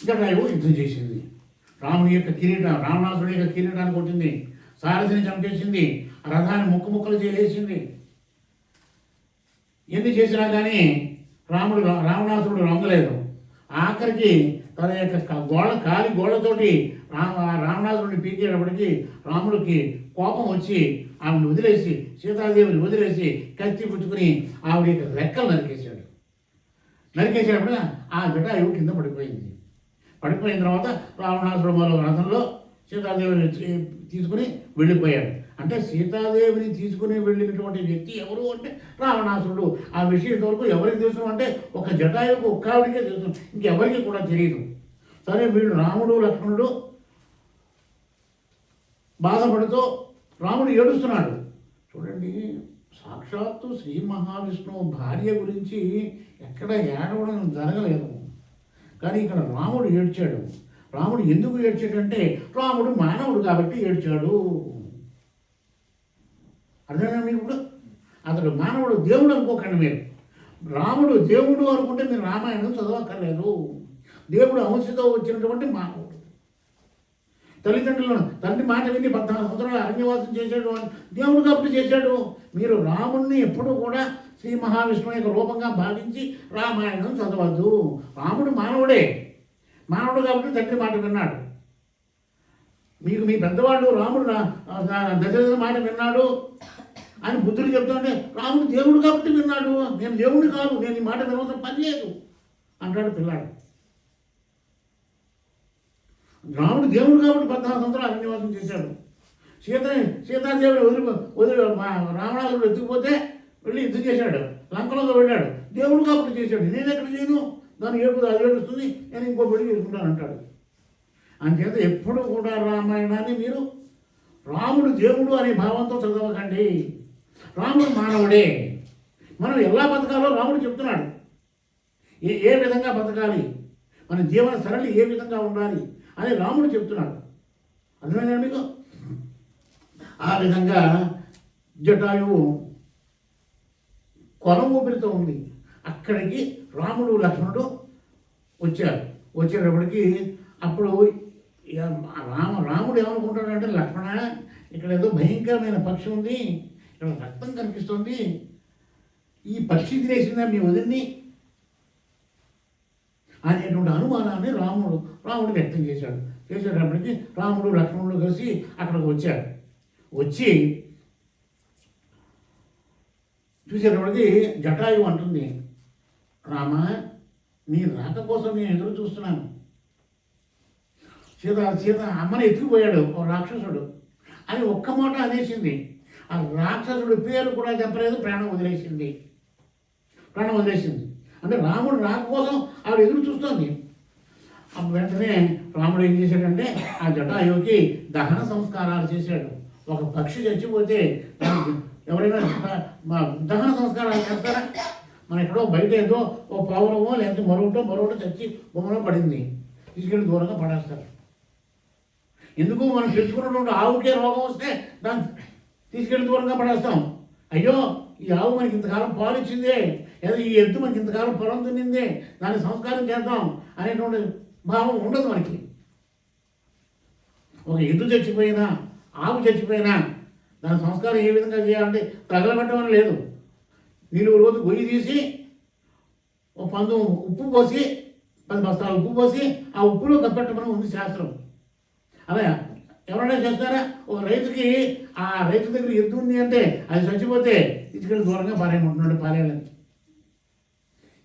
జటాయువు యుద్ధం చేసింది. రాముని యొక్క కిరీటం, రావణాసుడి యొక్క కిరీటాన్ని కొట్టింది, సారథిని చంపేసింది, రథాన్ని ముక్కలు చేసేసింది. ఎన్ని చేసినా కానీ రావణాసురుడు లొంగలేదు. ఆఖరికి తన యొక్క కాలి గోళ్ళతోటి రావణాసురుడిని పీకేటప్పటికి రాముడికి కోపం వచ్చి ఆవిడని వదిలేసి, సీతాదేవిని వదిలేసి కత్తి పుచ్చుకుని ఆవిడ యొక్క రెక్కలు నరికేశాడు. నరికేసేటప్పుడు ఆ జటాయువు కింద పడిపోయింది. పడిపోయిన తర్వాత రావణాసురుడు మరో రథంలో సీతాదేవిని తీసుకుని వెళ్ళిపోయాడు. అంటే సీతాదేవిని తీసుకుని వెళ్ళినటువంటి వ్యక్తి ఎవరు అంటే రావణాసురుడు. ఆ విషయం ఇంతవరకు ఎవరికి తెలుసు అంటే ఒక జటాయువుకు ఒక్కడికే తెలుసు, ఇంకెవరికి కూడా తెలియదు. సరే, వీళ్ళు రాముడు లక్ష్మణుడు బాధపడుతూ రాముడు ఏడుస్తున్నాడు. చూడండి, సాక్షాత్తు శ్రీ మహావిష్ణువు భార్య గురించి ఎక్కడ ఏడవడం జరగలేదు, కానీ ఇక్కడ రాముడు ఏడ్చాడు. రాముడు ఎందుకు ఏడ్చాడంటే రాముడు మానవుడు కాబట్టి ఏడ్చాడు. అర్థమైనా మీకు? ఇప్పుడు అతడు మానవుడు, దేవుడు అనుకోకండి మీరు. రాముడు దేవుడు అనుకుంటే మీరు రామాయణం చదవక్కర్లేదు. దేవుడు అంశతో వచ్చినటువంటి మానవుడు. తల్లిదండ్రులను తండ్రి మాట విని 14 సంవత్సరాలు అరణ్యవాసం చేశాడు, దేవుడు కాబట్టి చేశాడు. మీరు రాముడిని ఎప్పుడూ కూడా శ్రీ మహావిష్ణువు యొక్క రూపంగా భావించి రామాయణం చదవద్దు. రాముడు మానవుడే, మానవుడు కాబట్టి తండ్రి మాట విన్నాడు. మీకు మీ పెద్దవాళ్ళు రాముడు దశరథుని మాట విన్నాడు అని బుద్ధుడు చెప్తుంటే రాముడు దేవుడు కాబట్టి విన్నాడు, నేను దేవుడిని కాదు, నేను ఈ మాట వినవలసిన పని లేదు అంటాడు పిల్లాడు. రాముడు దేవుడు కాబట్టి 14 సంవత్సరాలు అరణ్యవాసం చేశాడు. సీతాదేవిని వదిలి రావణాసురుడు ఎత్తుకుపోతే వెళ్ళి యుద్ధం చేశాడు, లంకలోకి వెళ్ళాడు. దేవుడు కాబట్టి చేశాడు, నేను ఎక్కడ చేయను, దాన్ని అది ఏడుస్తుంది, నేను ఇంకో పెళ్లి చేసుకుంటాను అంటాడు. అంచేత ఎప్పుడు కూడా రామాయణాన్ని మీరు రాముడు దేవుడు అనే భావంతో చదవకండి. రాముడు మానవుడే, మనం ఎలా బతకాలో రాముడు చెప్తున్నాడు. ఏ విధంగా బతకాలి, మన జీవన సరళి ఏ విధంగా ఉండాలి అని రాముడు చెప్తున్నాడు. అర్థమైనా మీకు? ఆ విధంగా జటాయువు కొన ఊపిరితో ఉంది. అక్కడికి రాముడు లక్ష్మణుడు వచ్చారు. వచ్చేటప్పటికి అప్పుడు రాముడు ఏమనుకుంటాడంటే, లక్ష్మణ, ఇక్కడ ఏదో భయంకరమైన పక్షి ఉంది, ఇక్కడ రక్తం కనిపిస్తుంది, ఈ పక్షి తినేసిందా మీ వదిన్ని అనేటువంటి అనుమానాన్ని రాముడు వ్యక్తం చేశాడు. చేసేటప్పటికి రాముడు లక్ష్మణుడు కలిసి అక్కడికి వచ్చారు. వచ్చి చూసేటప్పటికి జటాయువు అంటుంది, రామ, నీ రాక కోసం నేను ఎదురు చూస్తున్నాను. సీత అమ్మని ఎత్తుకుపోయాడు ఓ రాక్షసుడు అని ఒక్క మాట అనేసింది. ఆ రాక్షసుడి పేరు కూడా చెప్పలేదు, ప్రాణం వదిలేసింది. అంటే రాముడు రాక కోసం ఆవిడ ఎదురు చూస్తోంది. అప్పుడు వెంటనే రాముడు ఏం చేశాడంటే ఆ జటాయువుకి దహన సంస్కారాలు చేశాడు. ఒక పక్షి చచ్చిపోతే ఎవరైనా దహన సంస్కారాలు చేస్తారా? మన ఎక్కడో బయట ఏదో ఓ పావురమో లేకపోతే మరొకటో చచ్చి బొమ్మలో పడింది, తీసుకెళ్ళి దూరంగా పడేస్తారు. ఎందుకు మనం తెచ్చుకున్నటువంటి ఆవుకే రోగం వస్తే దాన్ని తీసుకెళ్ళి దూరంగా పడేస్తాం. అయ్యో, ఈ ఆవు మనకి ఇంతకాలం పాలు ఇచ్చిందే, లేదా ఈ ఎద్దు మనకి ఇంతకాలం పొలం దున్నిందే, దాన్ని సంస్కారం చేద్దాం అనేటువంటి భావం ఉండదు మనకి. ఒక ఎద్దు చచ్చిపోయినా, ఆవు చచ్చిపోయినా దాని సంస్కారం ఏ విధంగా చేయాలంటే తగలబెట్టమని లేదు. నీళ్ళు రోజు గొయ్యి తీసి ఒక 10 ఉప్పు పోసి 10 బస్తాలు ఉప్పు పోసి ఆ ఉప్పులో కప్పెట్టమని ఉంది శాస్త్రం. అలా ఎవరైనా చేస్తారా? ఒక రైతుకి ఆ రైతు దగ్గర ఎద్దు ఉంది అంటే అది చచ్చిపోతే తీసుకెళ్ళి దూరంగా పారేయమంటున్నాడు, పారేయాలని.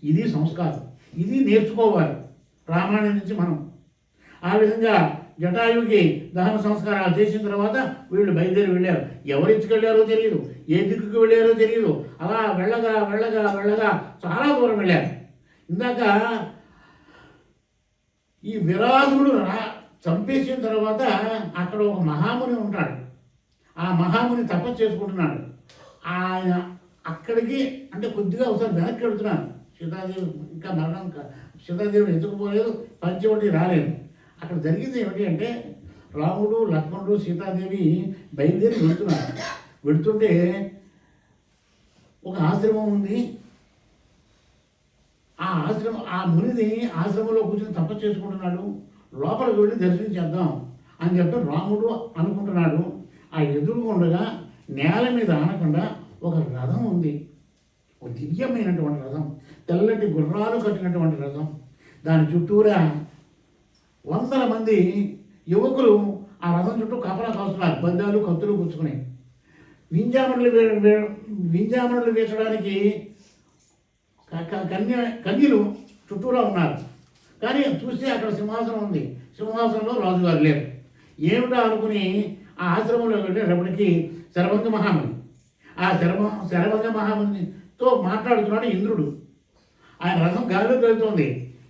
ఇది సంస్కారం, ఇది నేర్చుకోవాలి రామాయణం నుంచి మనం. ఆ విధంగా జటాయువుకి దహన సంస్కారాలు చేసిన తర్వాత వీళ్ళు బయలుదేరి వెళ్ళారు. ఎవరు ఎత్తుకెళ్ళారో తెలియదు, ఏ దిక్కుకు వెళ్ళారో తెలియదు. అలా వెళ్ళగా చాలా దూరం వెళ్ళారు. ఇందాక ఈ విరాధుడు చంపేసిన తర్వాత అక్కడ ఒక మహాముని ఉంటాడు. ఆ మహాముని తపస్సు చేసుకుంటున్నాడు. ఆయన అక్కడికి అంటే కొద్దిగా ఒకసారి వెనక్కి వెళ్తున్నాను. సీతాదేవి ఇంకా సీతాదేవిని ఎత్తుకుపోలేదు, పంచవటి రాలేదు. అక్కడ జరిగింది ఏమిటి అంటే రాముడు లక్ష్మణుడు సీతాదేవి బయలుదేరి వెళ్తున్నారు. వెళ్తుంటే ఒక ఆశ్రమం ఉంది. ఆ మునిని ఆశ్రమంలో కూర్చొని తపస్సు చేసుకుంటున్నాడు. లోపలికి వెళ్ళి దర్శనం చేద్దాం అని చెప్పి రాముడు అనుకుంటున్నాడు. ఆ ఎదురుగుండగా నేల మీద ఆనకుండా ఒక రథం ఉంది. ఒక దివ్యమైనటువంటి రథం, తెల్లటి గుర్రాలు కట్టినటువంటి రథం. దాని చుట్టూరా వందల మంది యువకులు ఆ రథం చుట్టూ కాపలా కాస్తున్నారు, బంధాలు కత్తులు పుచ్చుకుని. వింజామణులు వేసడానికి కన్యలు చుట్టూరా ఉన్నారు. కానీ చూస్తే అక్కడ సింహాసనం ఉంది. సింహాసనంలో రాజుగారు లేరు. ఏమిటో అనుకుని ఆ ఆశ్రమంలో వెళ్ళేటప్పటికి శరభంగ మహాముని, ఆ శరభంగ మహామునితో మాట్లాడుతున్నాడు ఇంద్రుడు. ఆయన రథం గాలిలోకి వెళ్తుంది.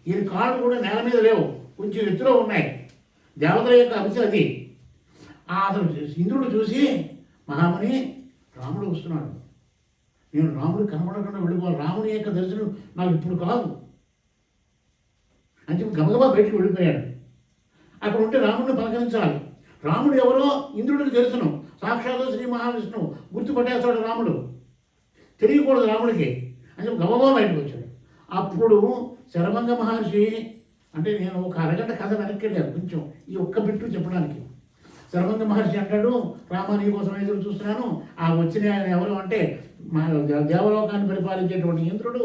ఈయన కాళ్ళు కూడా నేల మీద లేవు, కొంచెం ఎత్తులో ఉన్నాయి. దేవతల యొక్క అంశం అది. అతను ఇంద్రుడు చూసి, మహాముని రాముడు వస్తున్నాడు, నేను రాముడు కనబడకుండా వెళ్ళిపోవాలి, రాముని యొక్క దర్శనం నాకు ఇప్పుడు కాదు అని చెప్పి గబగబా బయటికి వెళ్ళిపోయాడు. అక్కడ ఉంటే రాముడిని పలకరించాలి. రాముడు ఎవరో ఇంద్రుడికి తెలుసును, సాక్షాత్తు శ్రీ మహావిష్ణువు. గుర్తుపట్టేస్తాడు రాముడు, తెలియకూడదు రాముడికి అని చెప్పి గబగబా బయటకు వచ్చాడు. అప్పుడు శరభంగ మహర్షి, అంటే నేను ఒక అరగంట కథ వెనక్కి వెళ్ళాను కొంచెం ఈ ఒక్క బిట్టు చెప్పడానికి. శరభంగ మహర్షి అంటాడు, రామ నీ కోసం ఎదురు చూస్తున్నాను. ఆ వచ్చిన ఆయన ఎవరు అంటే మా దేవలోకాన్ని పరిపాలించేటువంటి ఇంద్రుడు.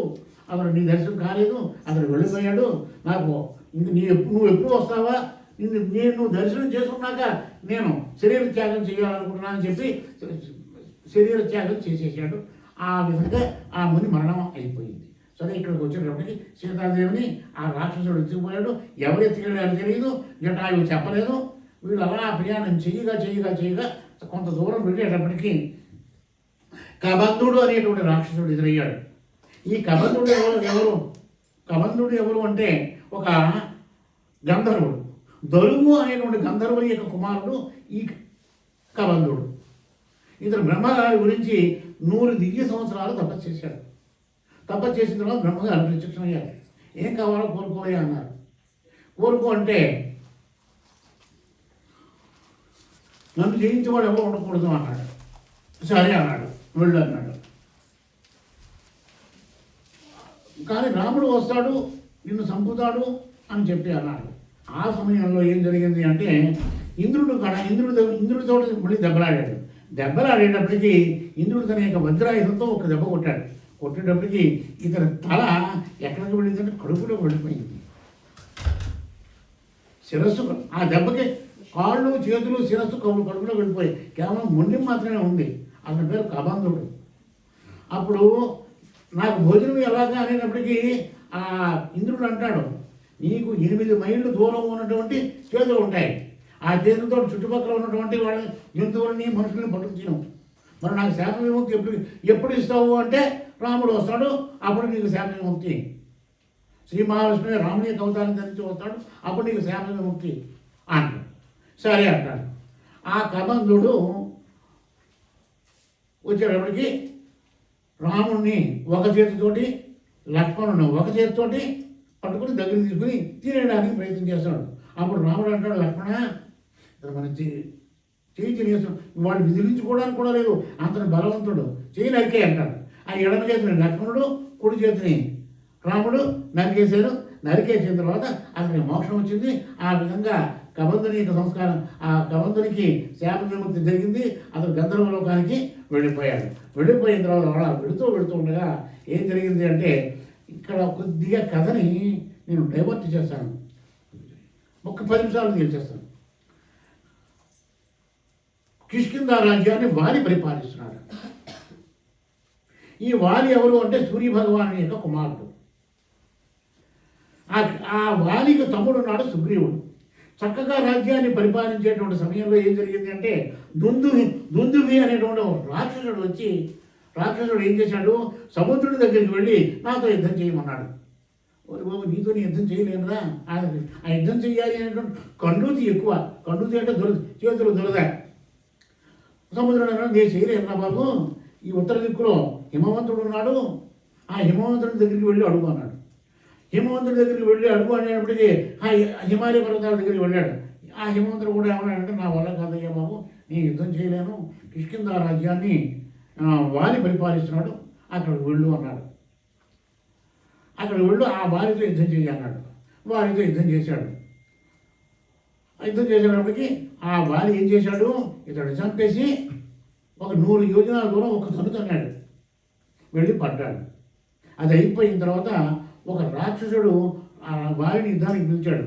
అతను నీ దర్శనం కాలేదు, అతను వెళ్ళిపోయాడు. నాకు నువ్వు ఎప్పుడు వస్తావా, నేను దర్శనం చేసుకున్నాక నేను శరీర త్యాగం చేయాలనుకుంటున్నాను అని చెప్పి శరీర త్యాగం చేసేసాడు. ఆ విధంగా ఆ ముని మరణం అయిపోయింది. సరే, ఇక్కడికి వచ్చేటప్పటికి సీతాదేవిని ఆ రాక్షసుడు ఎత్తుకుపోయాడు. ఎవరు ఎత్తుకెళ్ళారో తెలియదు, జటాయువు చెప్పలేదు. వీళ్ళు అలా ప్రయాణం చేయగా కొంత దూరం వెళ్ళేటప్పటికీ కబంధుడు అనేటువంటి రాక్షసుడు ఎదురయ్యాడు. ఈ కబంధుడు ఎవరు అంటే ఒక గంధర్వుడు. దొరుగు అనేటువంటి గంధర్వుని యొక్క కుమారుడు ఈ కబంధుడు. ఇతను బ్రహ్మగారి గురించి 100 దివ్య సంవత్సరాలు తపస్సు చేశాడు. తపస్సు చేసిన తర్వాత బ్రహ్మగారు ప్రత్యక్షమయ్యారు. ఏం కావాలో కోరుకోవయ్యా అన్నారు. కోరుకో అంటే, నన్ను జయించేవాడు ఎవరు ఉండకూడదు అన్నాడు. సరే అన్నాడు, వెళ్ళు అన్నాడు. కానీ రాముడు వస్తాడు, నిన్ను చంపుతాడు అని చెప్పి అన్నాడు. ఆ సమయంలో ఏం జరిగింది అంటే ఇంద్రుడితో మళ్ళీ దెబ్బలాడేటప్పటికీ ఇంద్రుడు తన యొక్క వజ్రాయుధంతో ఒక దెబ్బ కొట్టేటప్పటికి ఇతని తల ఎక్కడికి వెళ్ళిందంటే కడుపులో వెళ్ళిపోయింది. శిరస్సు, ఆ దెబ్బకి కాళ్ళు చేతులు శిరస్సు కడుపులో వెళ్ళిపోయి కేవలం మొండెం మాత్రమే ఉంది. అతని పేరు కబంధుడు. అప్పుడు నాకు భోజనం ఎలాగా అనేటప్పటికీ ఆ ఇంద్రుడు అంటాడు, నీకు 8 మైళ్ళు దూరం ఉన్నటువంటి చేతులు ఉంటాయి. ఆ చేతులతో చుట్టుపక్కల ఉన్నటువంటి వాళ్ళ జంతువులని మనుషుల్ని పట్టుకు తిను. మరి నాకు శాప విముక్తి ఎప్పుడు ఇస్తావు అంటే, రాముడు వస్తాడు, అప్పుడు నీకు శాప విముక్తి. శ్రీ మహావిష్ణువే రాముని యొక్క అవతారం ధరించి వస్తాడు, అప్పుడు నీకు శాప విముక్తి అంటాడు. సరే అంటాడు. ఆ కబంధుడు వచ్చేటప్పటికి రాముడిని ఒక చేతితోటి, లక్ష్మణుని ఒక చేతితోటి పట్టుకుని దగ్గర తీసుకుని తినేయడానికి ప్రయత్నం చేస్తాడు. అప్పుడు రాముడు అంటాడు, లక్ష్మణ మన చేయి తినేస్తాడు, వాడు విదిలించుకోవడానికి కూడా లేదు, అతను బలవంతుడు, చేయి నరికే అంటాడు. ఆ ఎడమ చేతిని లక్ష్మణుడు, కుడి చేతిని రాముడు నరికేశారు. నరికేసిన తర్వాత అతనికి మోక్షం వచ్చింది. ఆ విధంగా కబంధుని యొక్క సంస్కారం, ఆ కబంధునికి శాప విముక్తి జరిగింది. అతను గంధర్వలోకానికి వెళ్ళిపోయాడు. వెళ్ళిపోయిన తర్వాత అలా వెళుతూ ఉండగా ఏం జరిగింది అంటే, ఇక్కడ కొద్దిగా కథని నేను డైవర్ట్ చేస్తాను, ఒక 10 నిమిషాలు తెలియచేస్తాను. కిష్కింధ రాజ్యాన్ని వాలి పరిపాలిస్తున్నాడు. ఈ వాలి ఎవరు అంటే సూర్యభగవాను యొక్క కుమారుడు. ఆ వాలికి తమ్ముడు ఉన్నాడు సుగ్రీవుడు. చక్కగా రాజ్యాన్ని పరిపాలించేటువంటి సమయంలో ఏం జరిగింది అంటే, దుందువి అనేటువంటి రాక్షసుడు వచ్చి, రాక్షసుడు ఏం చేశాడు, సముద్రుడి దగ్గరికి వెళ్ళి నాతో యుద్ధం చేయమన్నాడు. బాబు నీతో యుద్ధం చేయలేనురా, ఆ యుద్ధం చేయాలి అనేటువంటి కండూతి ఎక్కువ. కండూతి అంటే చేతులు దొరద. సముద్రం నేను చేయలేను బాబు, ఈ ఉత్తర దిక్కులో హిమవంతుడు ఉన్నాడు, ఆ హిమవంతుడి దగ్గరికి వెళ్ళి అడుగు అన్నాడు. హిమవంతుడి దగ్గరికి వెళ్ళి అడుగు అనేటప్పటికీ ఆ హిమాలయ పర్వతాల దగ్గరికి వెళ్ళాడు. ఆ హిమవంతుడు కూడా ఏమన్నాడంటే, నా వల్ల కాదయ్యా బాబు, నేను యుద్ధం చేయలేను, కిష్కింధ రాజ్యాన్ని వాలి పరిపాలిస్తున్నాడు, అక్కడికి వెళ్ళు అన్నాడు. అక్కడ వెళ్ళు, ఆ వారితో యుద్ధం చేయి అన్నాడు. వారితో యుద్ధం చేశాడు. యుద్ధం చేసేటప్పటికి ఆ వాలి ఏం చేశాడు, ఇతడు చంపేసి ఒక 100 యోజనాల దూరం ఒక తన్నుతున్నాడు, వెళ్ళి పడ్డాడు. అది అయిపోయిన తర్వాత ఒక రాక్షసుడు ఆ వారిని యుద్ధానికి పిలిచాడు.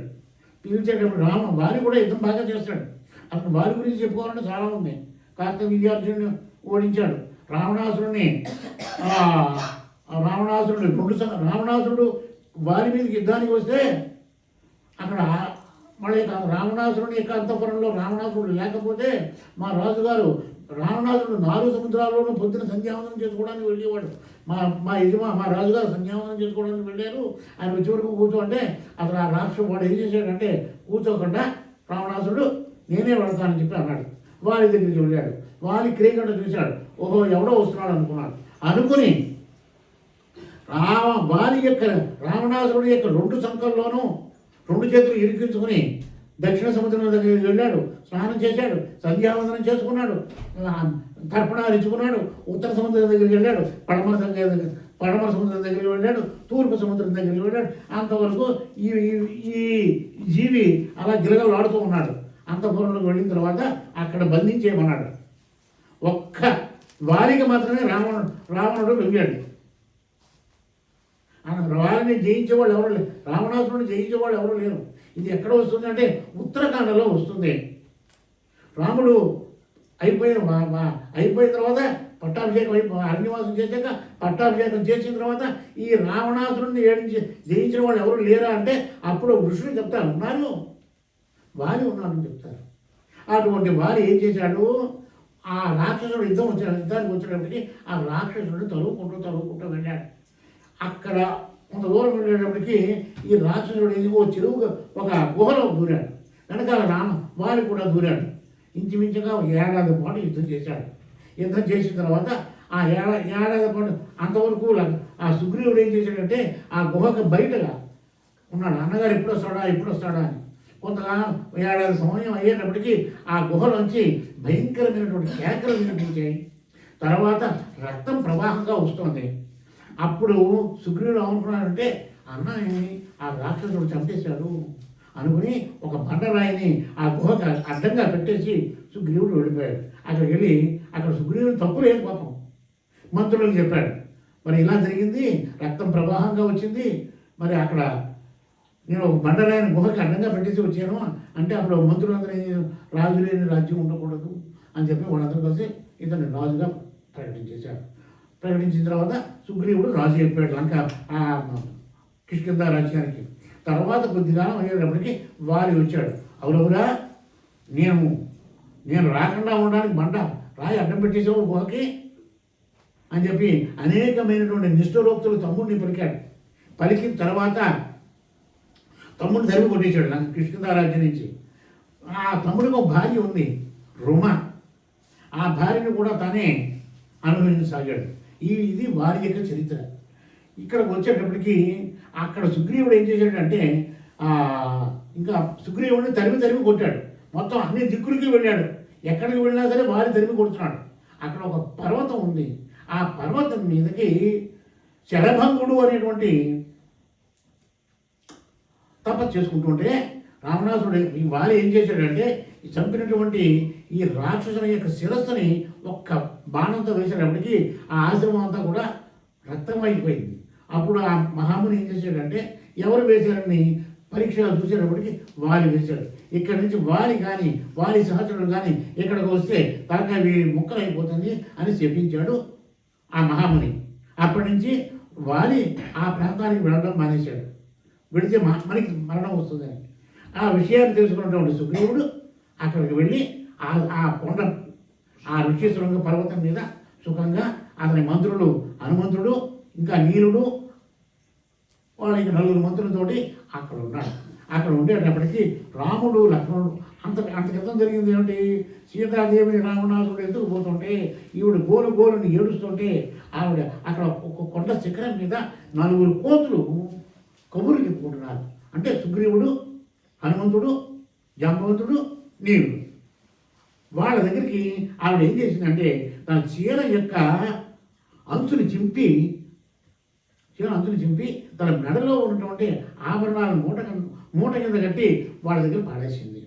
పిలిచేటప్పుడు వాలి కూడా యుద్ధం బాగా చేస్తాడు. అతను వాలి గురించి చెప్పుకోవాలంటే చాలా ఉంది. కాస్త విజయార్జునుడిని ఓడించాడు. రావణాసురుడిని రావణాసురుడు వాలి మీదకి యుద్ధానికి వస్తే అక్కడ మళ్ళీ రావణాసురుని యొక్క అంతఃపురంలో రావణాసురుడు లేకపోతే మా రాజుగారు రావణాసురుడు 4 సముద్రాల్లోనూ పొద్దున సంధ్యావందనం చేసుకోవడానికి వెళ్ళేవాడు. మా రాజుగారు సంధ్యావందనం చేసుకోవడానికి వెళ్ళారు, ఆయన వచ్చే వరకు కూర్చోంటే అతను ఆ రాక్షసు వాడు ఏం చేశాడంటే కూర్చోకుండా రావణాసురుడు నేనే వెళ్తానని చెప్పి అన్నాడు. వారి దగ్గరికి వెళ్ళాడు. వాలి క్రియగంట చూశాడు. ఓహో ఎవడో వస్తున్నాడు అనుకున్నాడు. అనుకుని వాలి యొక్క రావణాసురుడి యొక్క 2 సంకల్లోనూ 2 చేతులు ఇరికించుకుని దక్షిణ సముద్రం దగ్గరికి వెళ్ళాడు. స్నానం చేశాడు, సంధ్యావందనం చేసుకున్నాడు, తర్పణాలు ఇచ్చుకున్నాడు. ఉత్తర సముద్రం దగ్గరికి వెళ్ళాడు, పడమర సముద్రం దగ్గరికి వెళ్ళాడు, తూర్పు సముద్రం దగ్గరికి వెళ్ళాడు. అంతవరకు ఈ జీవి అలా గిలగలాడుతూ ఉన్నాడు. అంతఃపురంలోకి వెళ్ళిన తర్వాత అక్కడ బంధించేయమన్నాడు. ఒక్క వారికి మాత్రమే రావణుడు లొంగాడు. వారిని జయించేవాళ్ళు ఎవరు లేరు, రావణాసురుడిని జయించేవాళ్ళు ఎవరు లేరు. ఇది ఎక్కడ వస్తుంది అంటే ఉత్తరాఖండలో వస్తుంది. రాముడు అయిపోయిన తర్వాత పట్టాభిషేకం అగ్నివాసం చేశాక పట్టాభిషేకం చేసిన తర్వాత ఈ రావణాసురుడిని జయించిన వాళ్ళు ఎవరు లేరా అంటే అప్పుడు ఋషులు చెప్తారు, ఉన్నారు, వాలి ఉన్నారని చెప్తారు. అటువంటి వాలి ఏం చేశాడు, ఆ రాక్షసుడు యుద్ధానికి వచ్చేటప్పటికి ఆ రాక్షసుడిని తరువుకుంటూ వెళ్ళాడు. అక్కడ కొంత దూరం వెళ్ళేటప్పటికి ఈ రాక్షసుడు ఎదిగో చెరువుగా ఒక గుహలో దూరాడు. వెనకాల వాలి కూడా దూరాడు. ఇంచుమించుగా 1 ఏడాది పాటు యుద్ధం చేశాడు. యుద్ధం చేసిన తర్వాత ఆ ఏడాది పాటు అంతవరకు ఆ సుగ్రీవుడు ఏం చేశాడంటే ఆ గుహకు బయటగా ఉన్నాడు. అన్నగారు ఎప్పుడు వస్తాడా అని. కొంతకాలం 1 ఏడాది సమయం అయ్యేటప్పటికీ ఆ గుహలోంచి భయంకరమైనటువంటి కేకలు వినిపించాయి. తర్వాత రక్తం ప్రవాహంగా వస్తుంది. అప్పుడు సుగ్రీవుడు అనుకున్నాడంటే అన్నని ఆ రాక్షసుడు చంపేశాడు అనుకుని ఒక బండరాయిని ఆ గుహకు అడ్డంగా పెట్టేసి సుగ్రీవుడు వెళ్ళిపోయాడు. అక్కడికి వెళ్ళి అక్కడ సుగ్రీవుడు తప్పు లేదు పాపం, మంత్రులకు చెప్పాడు. మరి ఇలా జరిగింది, రక్తం ప్రవాహంగా వచ్చింది, మరి అక్కడ నేను ఒక బండరాయిని గుహకి అడ్డంగా పెట్టేసి వచ్చాను అంటే అప్పుడు మంత్రులందరూ రాజు లేని రాజ్యం ఉండకూడదు అని చెప్పి వాళ్ళందరూ కలిసి ఇతన్ని రాజుగా ప్రకటించేశారు. ప్రకటించిన తర్వాత సుగ్రీవుడు రాజు అయిపోయాడు లంక కిష్కింధ రాజ్యానికి. తర్వాత కొద్దికాలం అయ్యేటప్పటికి వాలి వచ్చాడు. అవునవురా, నేను రాకుండా ఉండడానికి రాయి అడ్డం పెట్టేసావు గుహకి అని చెప్పి అనేకమైనటువంటి నిష్ఠురోక్తులు తమ్ముడిని పలికిన తర్వాత తమ్ముడిని తరిమి కొట్టేశాడు కిష్కింధ రాజ్యం నుంచి. ఆ తమ్ముడికి ఒక భార్య ఉంది, రుమ. ఆ భార్యను కూడా తానే అనుభవించసాగాడు. ఇది వారి యొక్క చరిత్ర. ఇక్కడికి వచ్చేటప్పటికి అక్కడ సుగ్రీవుడు ఏం చేశాడంటే ఇంకా సుగ్రీవుడిని తరిమి కొట్టాడు. మొత్తం అన్ని దిక్కులకి వెళ్ళాడు. ఎక్కడికి వెళ్ళినా సరే వారి తరిమి కొడుతున్నాడు. అక్కడ ఒక పర్వతం ఉంది. ఆ పర్వతం మీదకి శరభంగుడు అనేటువంటి తపస్సు చేసుకుంటుంటే రావణాసురుడు ఈ వాలి ఏం చేశాడంటే చంపినటువంటి ఈ రాక్షసుని యొక్క శిరస్సుని ఒక్క బాణంతో వేసేటప్పటికి ఆ ఆశ్రమం అంతా కూడా రక్తమైపోయింది. అప్పుడు ఆ మహాముని ఏం చేశాడంటే ఎవరు వేశారని పరీక్షలు చూసేటప్పటికి వాలి వేశాడు. ఇక్కడి నుంచి వాలి సహచరుడు కానీ ఇక్కడికి వస్తే తలకాయ ముక్కలైపోతుంది అని చెప్పించాడు ఆ మహాముని. అప్పటి నుంచి వాలి ఆ ప్రాంతానికి వెళ్ళడం మానేశాడు. వెళితే మనకి మరణం వస్తుందని ఆ విషయాన్ని తెలుసుకున్నటువంటి సుగ్రీవుడు అక్కడికి వెళ్ళి ఆ కొండ ఆ ఋషిశృంగ పర్వతం మీద సుఖంగా అతని మంత్రులు హనుమంతుడు ఇంకా నీలుడు వాళ్ళకి 4 మంత్రులతోటి అక్కడ ఉన్నాడు. అక్కడ ఉండేటప్పటికీ రాముడు లక్ష్మణుడు అంత క్రితం జరిగింది ఏమిటి? సీతాదేవిని రావణాసుడు ఎందుకు పోతుంటే ఈవిడ గోలుని ఏడుస్తుంటే ఆవిడ అక్కడ ఒక కొండ శిఖరం మీద 4 కోతులు కబురు చెప్పుకుంటున్నారు. అంటే సుగ్రీవుడు, హనుమంతుడు, జాంబవంతుడు, నీరుడు. వాళ్ళ దగ్గరికి ఆవిడ ఏం చేసిందంటే తన చీర యొక్క అంచుని చింపి తన మెడలో ఉన్నటువంటి ఆభరణాలను మూట కింద కట్టి వాళ్ళ దగ్గర పాడేసింది.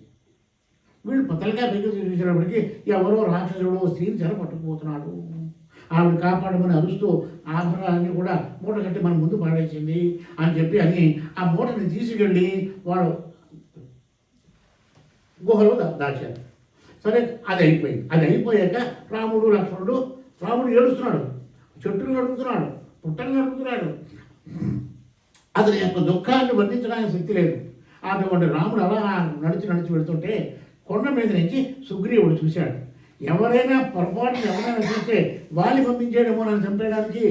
వీళ్ళు పతలుగా పైకి చూసేటప్పటికి ఎవరో రాక్షసుడు స్త్రీని చెర పట్టుకుపోతున్నాడు, ఆవిడ కాపాడమని అరుస్తూ ఆభరణాలన్నీ కూడా మూట కట్టి మన ముందు పాడేసింది అని చెప్పి ఆ మూటని తీసుకెళ్ళి వాళ్ళు గుహలో దాచారు. సరే, అది అయిపోయింది. అది అయిపోయాక రాముడు ఏడుస్తున్నాడు, చెట్టును నడుపుతున్నాడు, పుట్టను నడుపుతున్నాడు. అతని యొక్క దుఃఖాన్ని వర్ణించడానికి శక్తి లేదు. అటువంటి రాముడు అలా నడిచి వెళుతుంటే కొండ మీద నుంచి సుగ్రీవుడు చూశాడు. ఎవరైనా చూస్తే వాలి పంపించేయడమో నన్ను చంపేయడానికి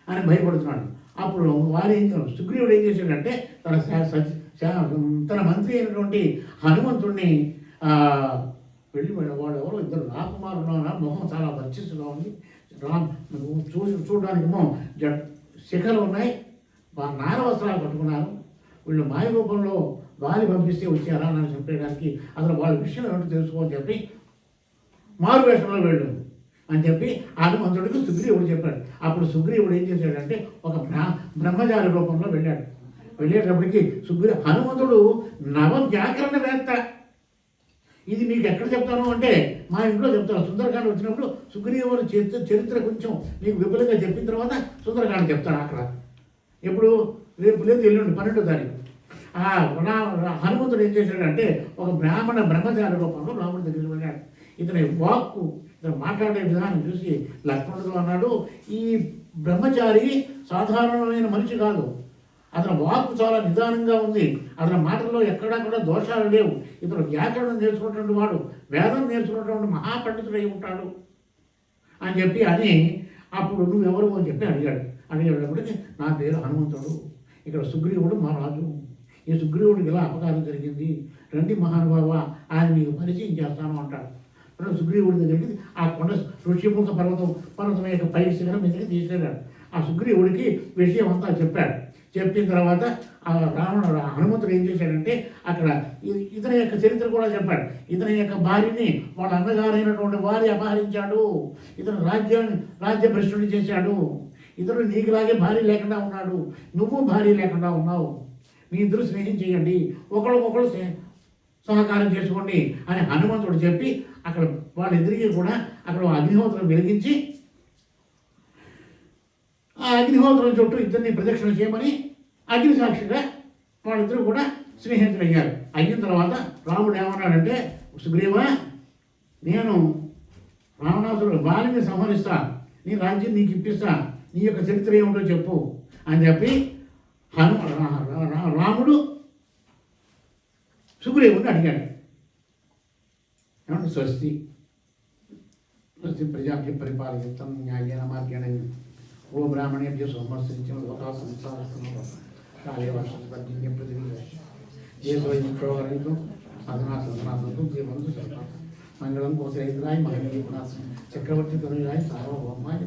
అని భయపడుతున్నాడు. అప్పుడు సుగ్రీవుడు ఏం చేశాడంటే తన మంత్రి అయినటువంటి హనుమంతుడిని వెళ్ళి వాడు ఎవరో ఇద్దరు రాకుమారుడు, మొహం చాలా వర్చిస్తుగా ఉంది, చూడడానికేమో శిఖలు ఉన్నాయి, నార వస్త్రాలు కట్టుకున్నారు, వీళ్ళు మాయ రూపంలో వాలి పంపిస్తే వచ్చారా నన్ను చంపేయడానికి, అసలు వాళ్ళ విషయం ఏమిటో తెలుసుకోని చెప్పి మారు వేషంలో వెళ్ళు అని చెప్పి హనుమంతుడికి సుగ్రీవుడు చెప్పాడు. అప్పుడు సుగ్రీవుడు ఏం చేశాడంటే ఒక బ్రహ్మచారి రూపంలో వెళ్ళేటప్పటికి హనుమంతుడు వ్యాకరణవేత్త. ఇది మీకు ఎక్కడ చెప్తాను అంటే మా ఇంట్లో చెప్తాను. సుందరకాండ వచ్చినప్పుడు సుగ్రీవుని చరిత్ర కొంచెం మీకు విపులంగా చెప్పిన తర్వాత సుందరకాండ చెప్తాను అక్కడ. ఎప్పుడు రేపు లేదు ఎల్లుండి 12వ తారీఖు. హనుమంతుడు ఏం చేశాడంటే ఒక బ్రహ్మచారి రూపంలో రాముడి దగ్గరికి వెళ్ళాడు. ఇతని వాక్కు, ఇతను మాట్లాడే విధానం చూసి లక్ష్మణుడు అన్నాడు, ఈ బ్రహ్మచారి సాధారణమైన మనిషి కాదు, అతని వాక్కు చాలా నిదానంగా ఉంది, అతని మాటల్లో ఎక్కడా కూడా దోషాలు లేవు, ఇతను వ్యాకరణం నేర్చుకున్నటువంటి వాడు, వేదం నేర్చుకున్నటువంటి మహాపండితుడై ఉంటాడు అని చెప్పి అప్పుడు నువ్వెవరు అని చెప్పి అడిగేటప్పటికి నా పేరు హనుమంతుడు, ఇక్కడ సుగ్రీవుడు మా రాజు, ఈ సుగ్రీవుడికి ఇలా అపకారం జరిగింది, రండి మహానుభావ ఆయన మీకు పరిచయం చేస్తాను అంటాడు. సుగ్రీవుడి దగ్గరికి ఆ కొండ ఋషిముఖ పర్వతం యొక్క పై శిఖరం మీదకి తీసుకెళ్ళాడు. ఆ సుగ్రీవుడికి విషయం అంతా చెప్పాడు. చెప్పిన తర్వాత హనుమంతుడు ఏం చేశాడంటే అక్కడ ఇతని యొక్క చరిత్ర కూడా చెప్పాడు. ఇతని యొక్క భార్యని వాళ్ళ అన్నగారైనటువంటి వారి అపహరించాడు, ఇతను రాజ్య భ్రష్టుని చేశాడు, ఇతడు నీకులాగే భార్య లేకుండా ఉన్నాడు, నువ్వు భార్య లేకుండా ఉన్నావు, మీ ఇద్దరు స్నేహం చేయండి, ఒకళ్ళు సహకారం చేసుకోండి అని హనుమంతుడు చెప్పి అక్కడ వాళ్ళిద్దరికీ కూడా అక్కడ అగ్నిహోత్రం వెలిగించి ఆ అగ్నిహోత్రం చుట్టూ ఇద్దరిని ప్రదక్షిణ చేయమని అగ్ని సాక్షిగా వాళ్ళిద్దరూ కూడా స్నేహితులయ్యారు. అయిన తర్వాత రాముడు ఏమన్నాడంటే, సుగ్రీవా, నేను రావణాసురుడు బాలిని సంహరిస్తా, నీ రాజ్యం నీకు ఇప్పిస్తా, నీ యొక్క చరిత్ర ఏమిటో చెప్పు అని చెప్పి రాముడు సుగ్రీవుడిని అడిగాడు. ఏమంటే స్వస్తి ప్రజాభ్య పరిపాలయితం న్యాయేన మార్గేణ ఓ బ్రాహ్మణేభ్య సోమస్త్రించం లోకా సంసారస్తున్న కాళే వర్షం పృథివీ దేశోయితో సాధనాసంతు జీవంతు మంగళం కోసైతురాయ మహనీయ చక్రవర్తి తనురాయ సార్వభౌమాయ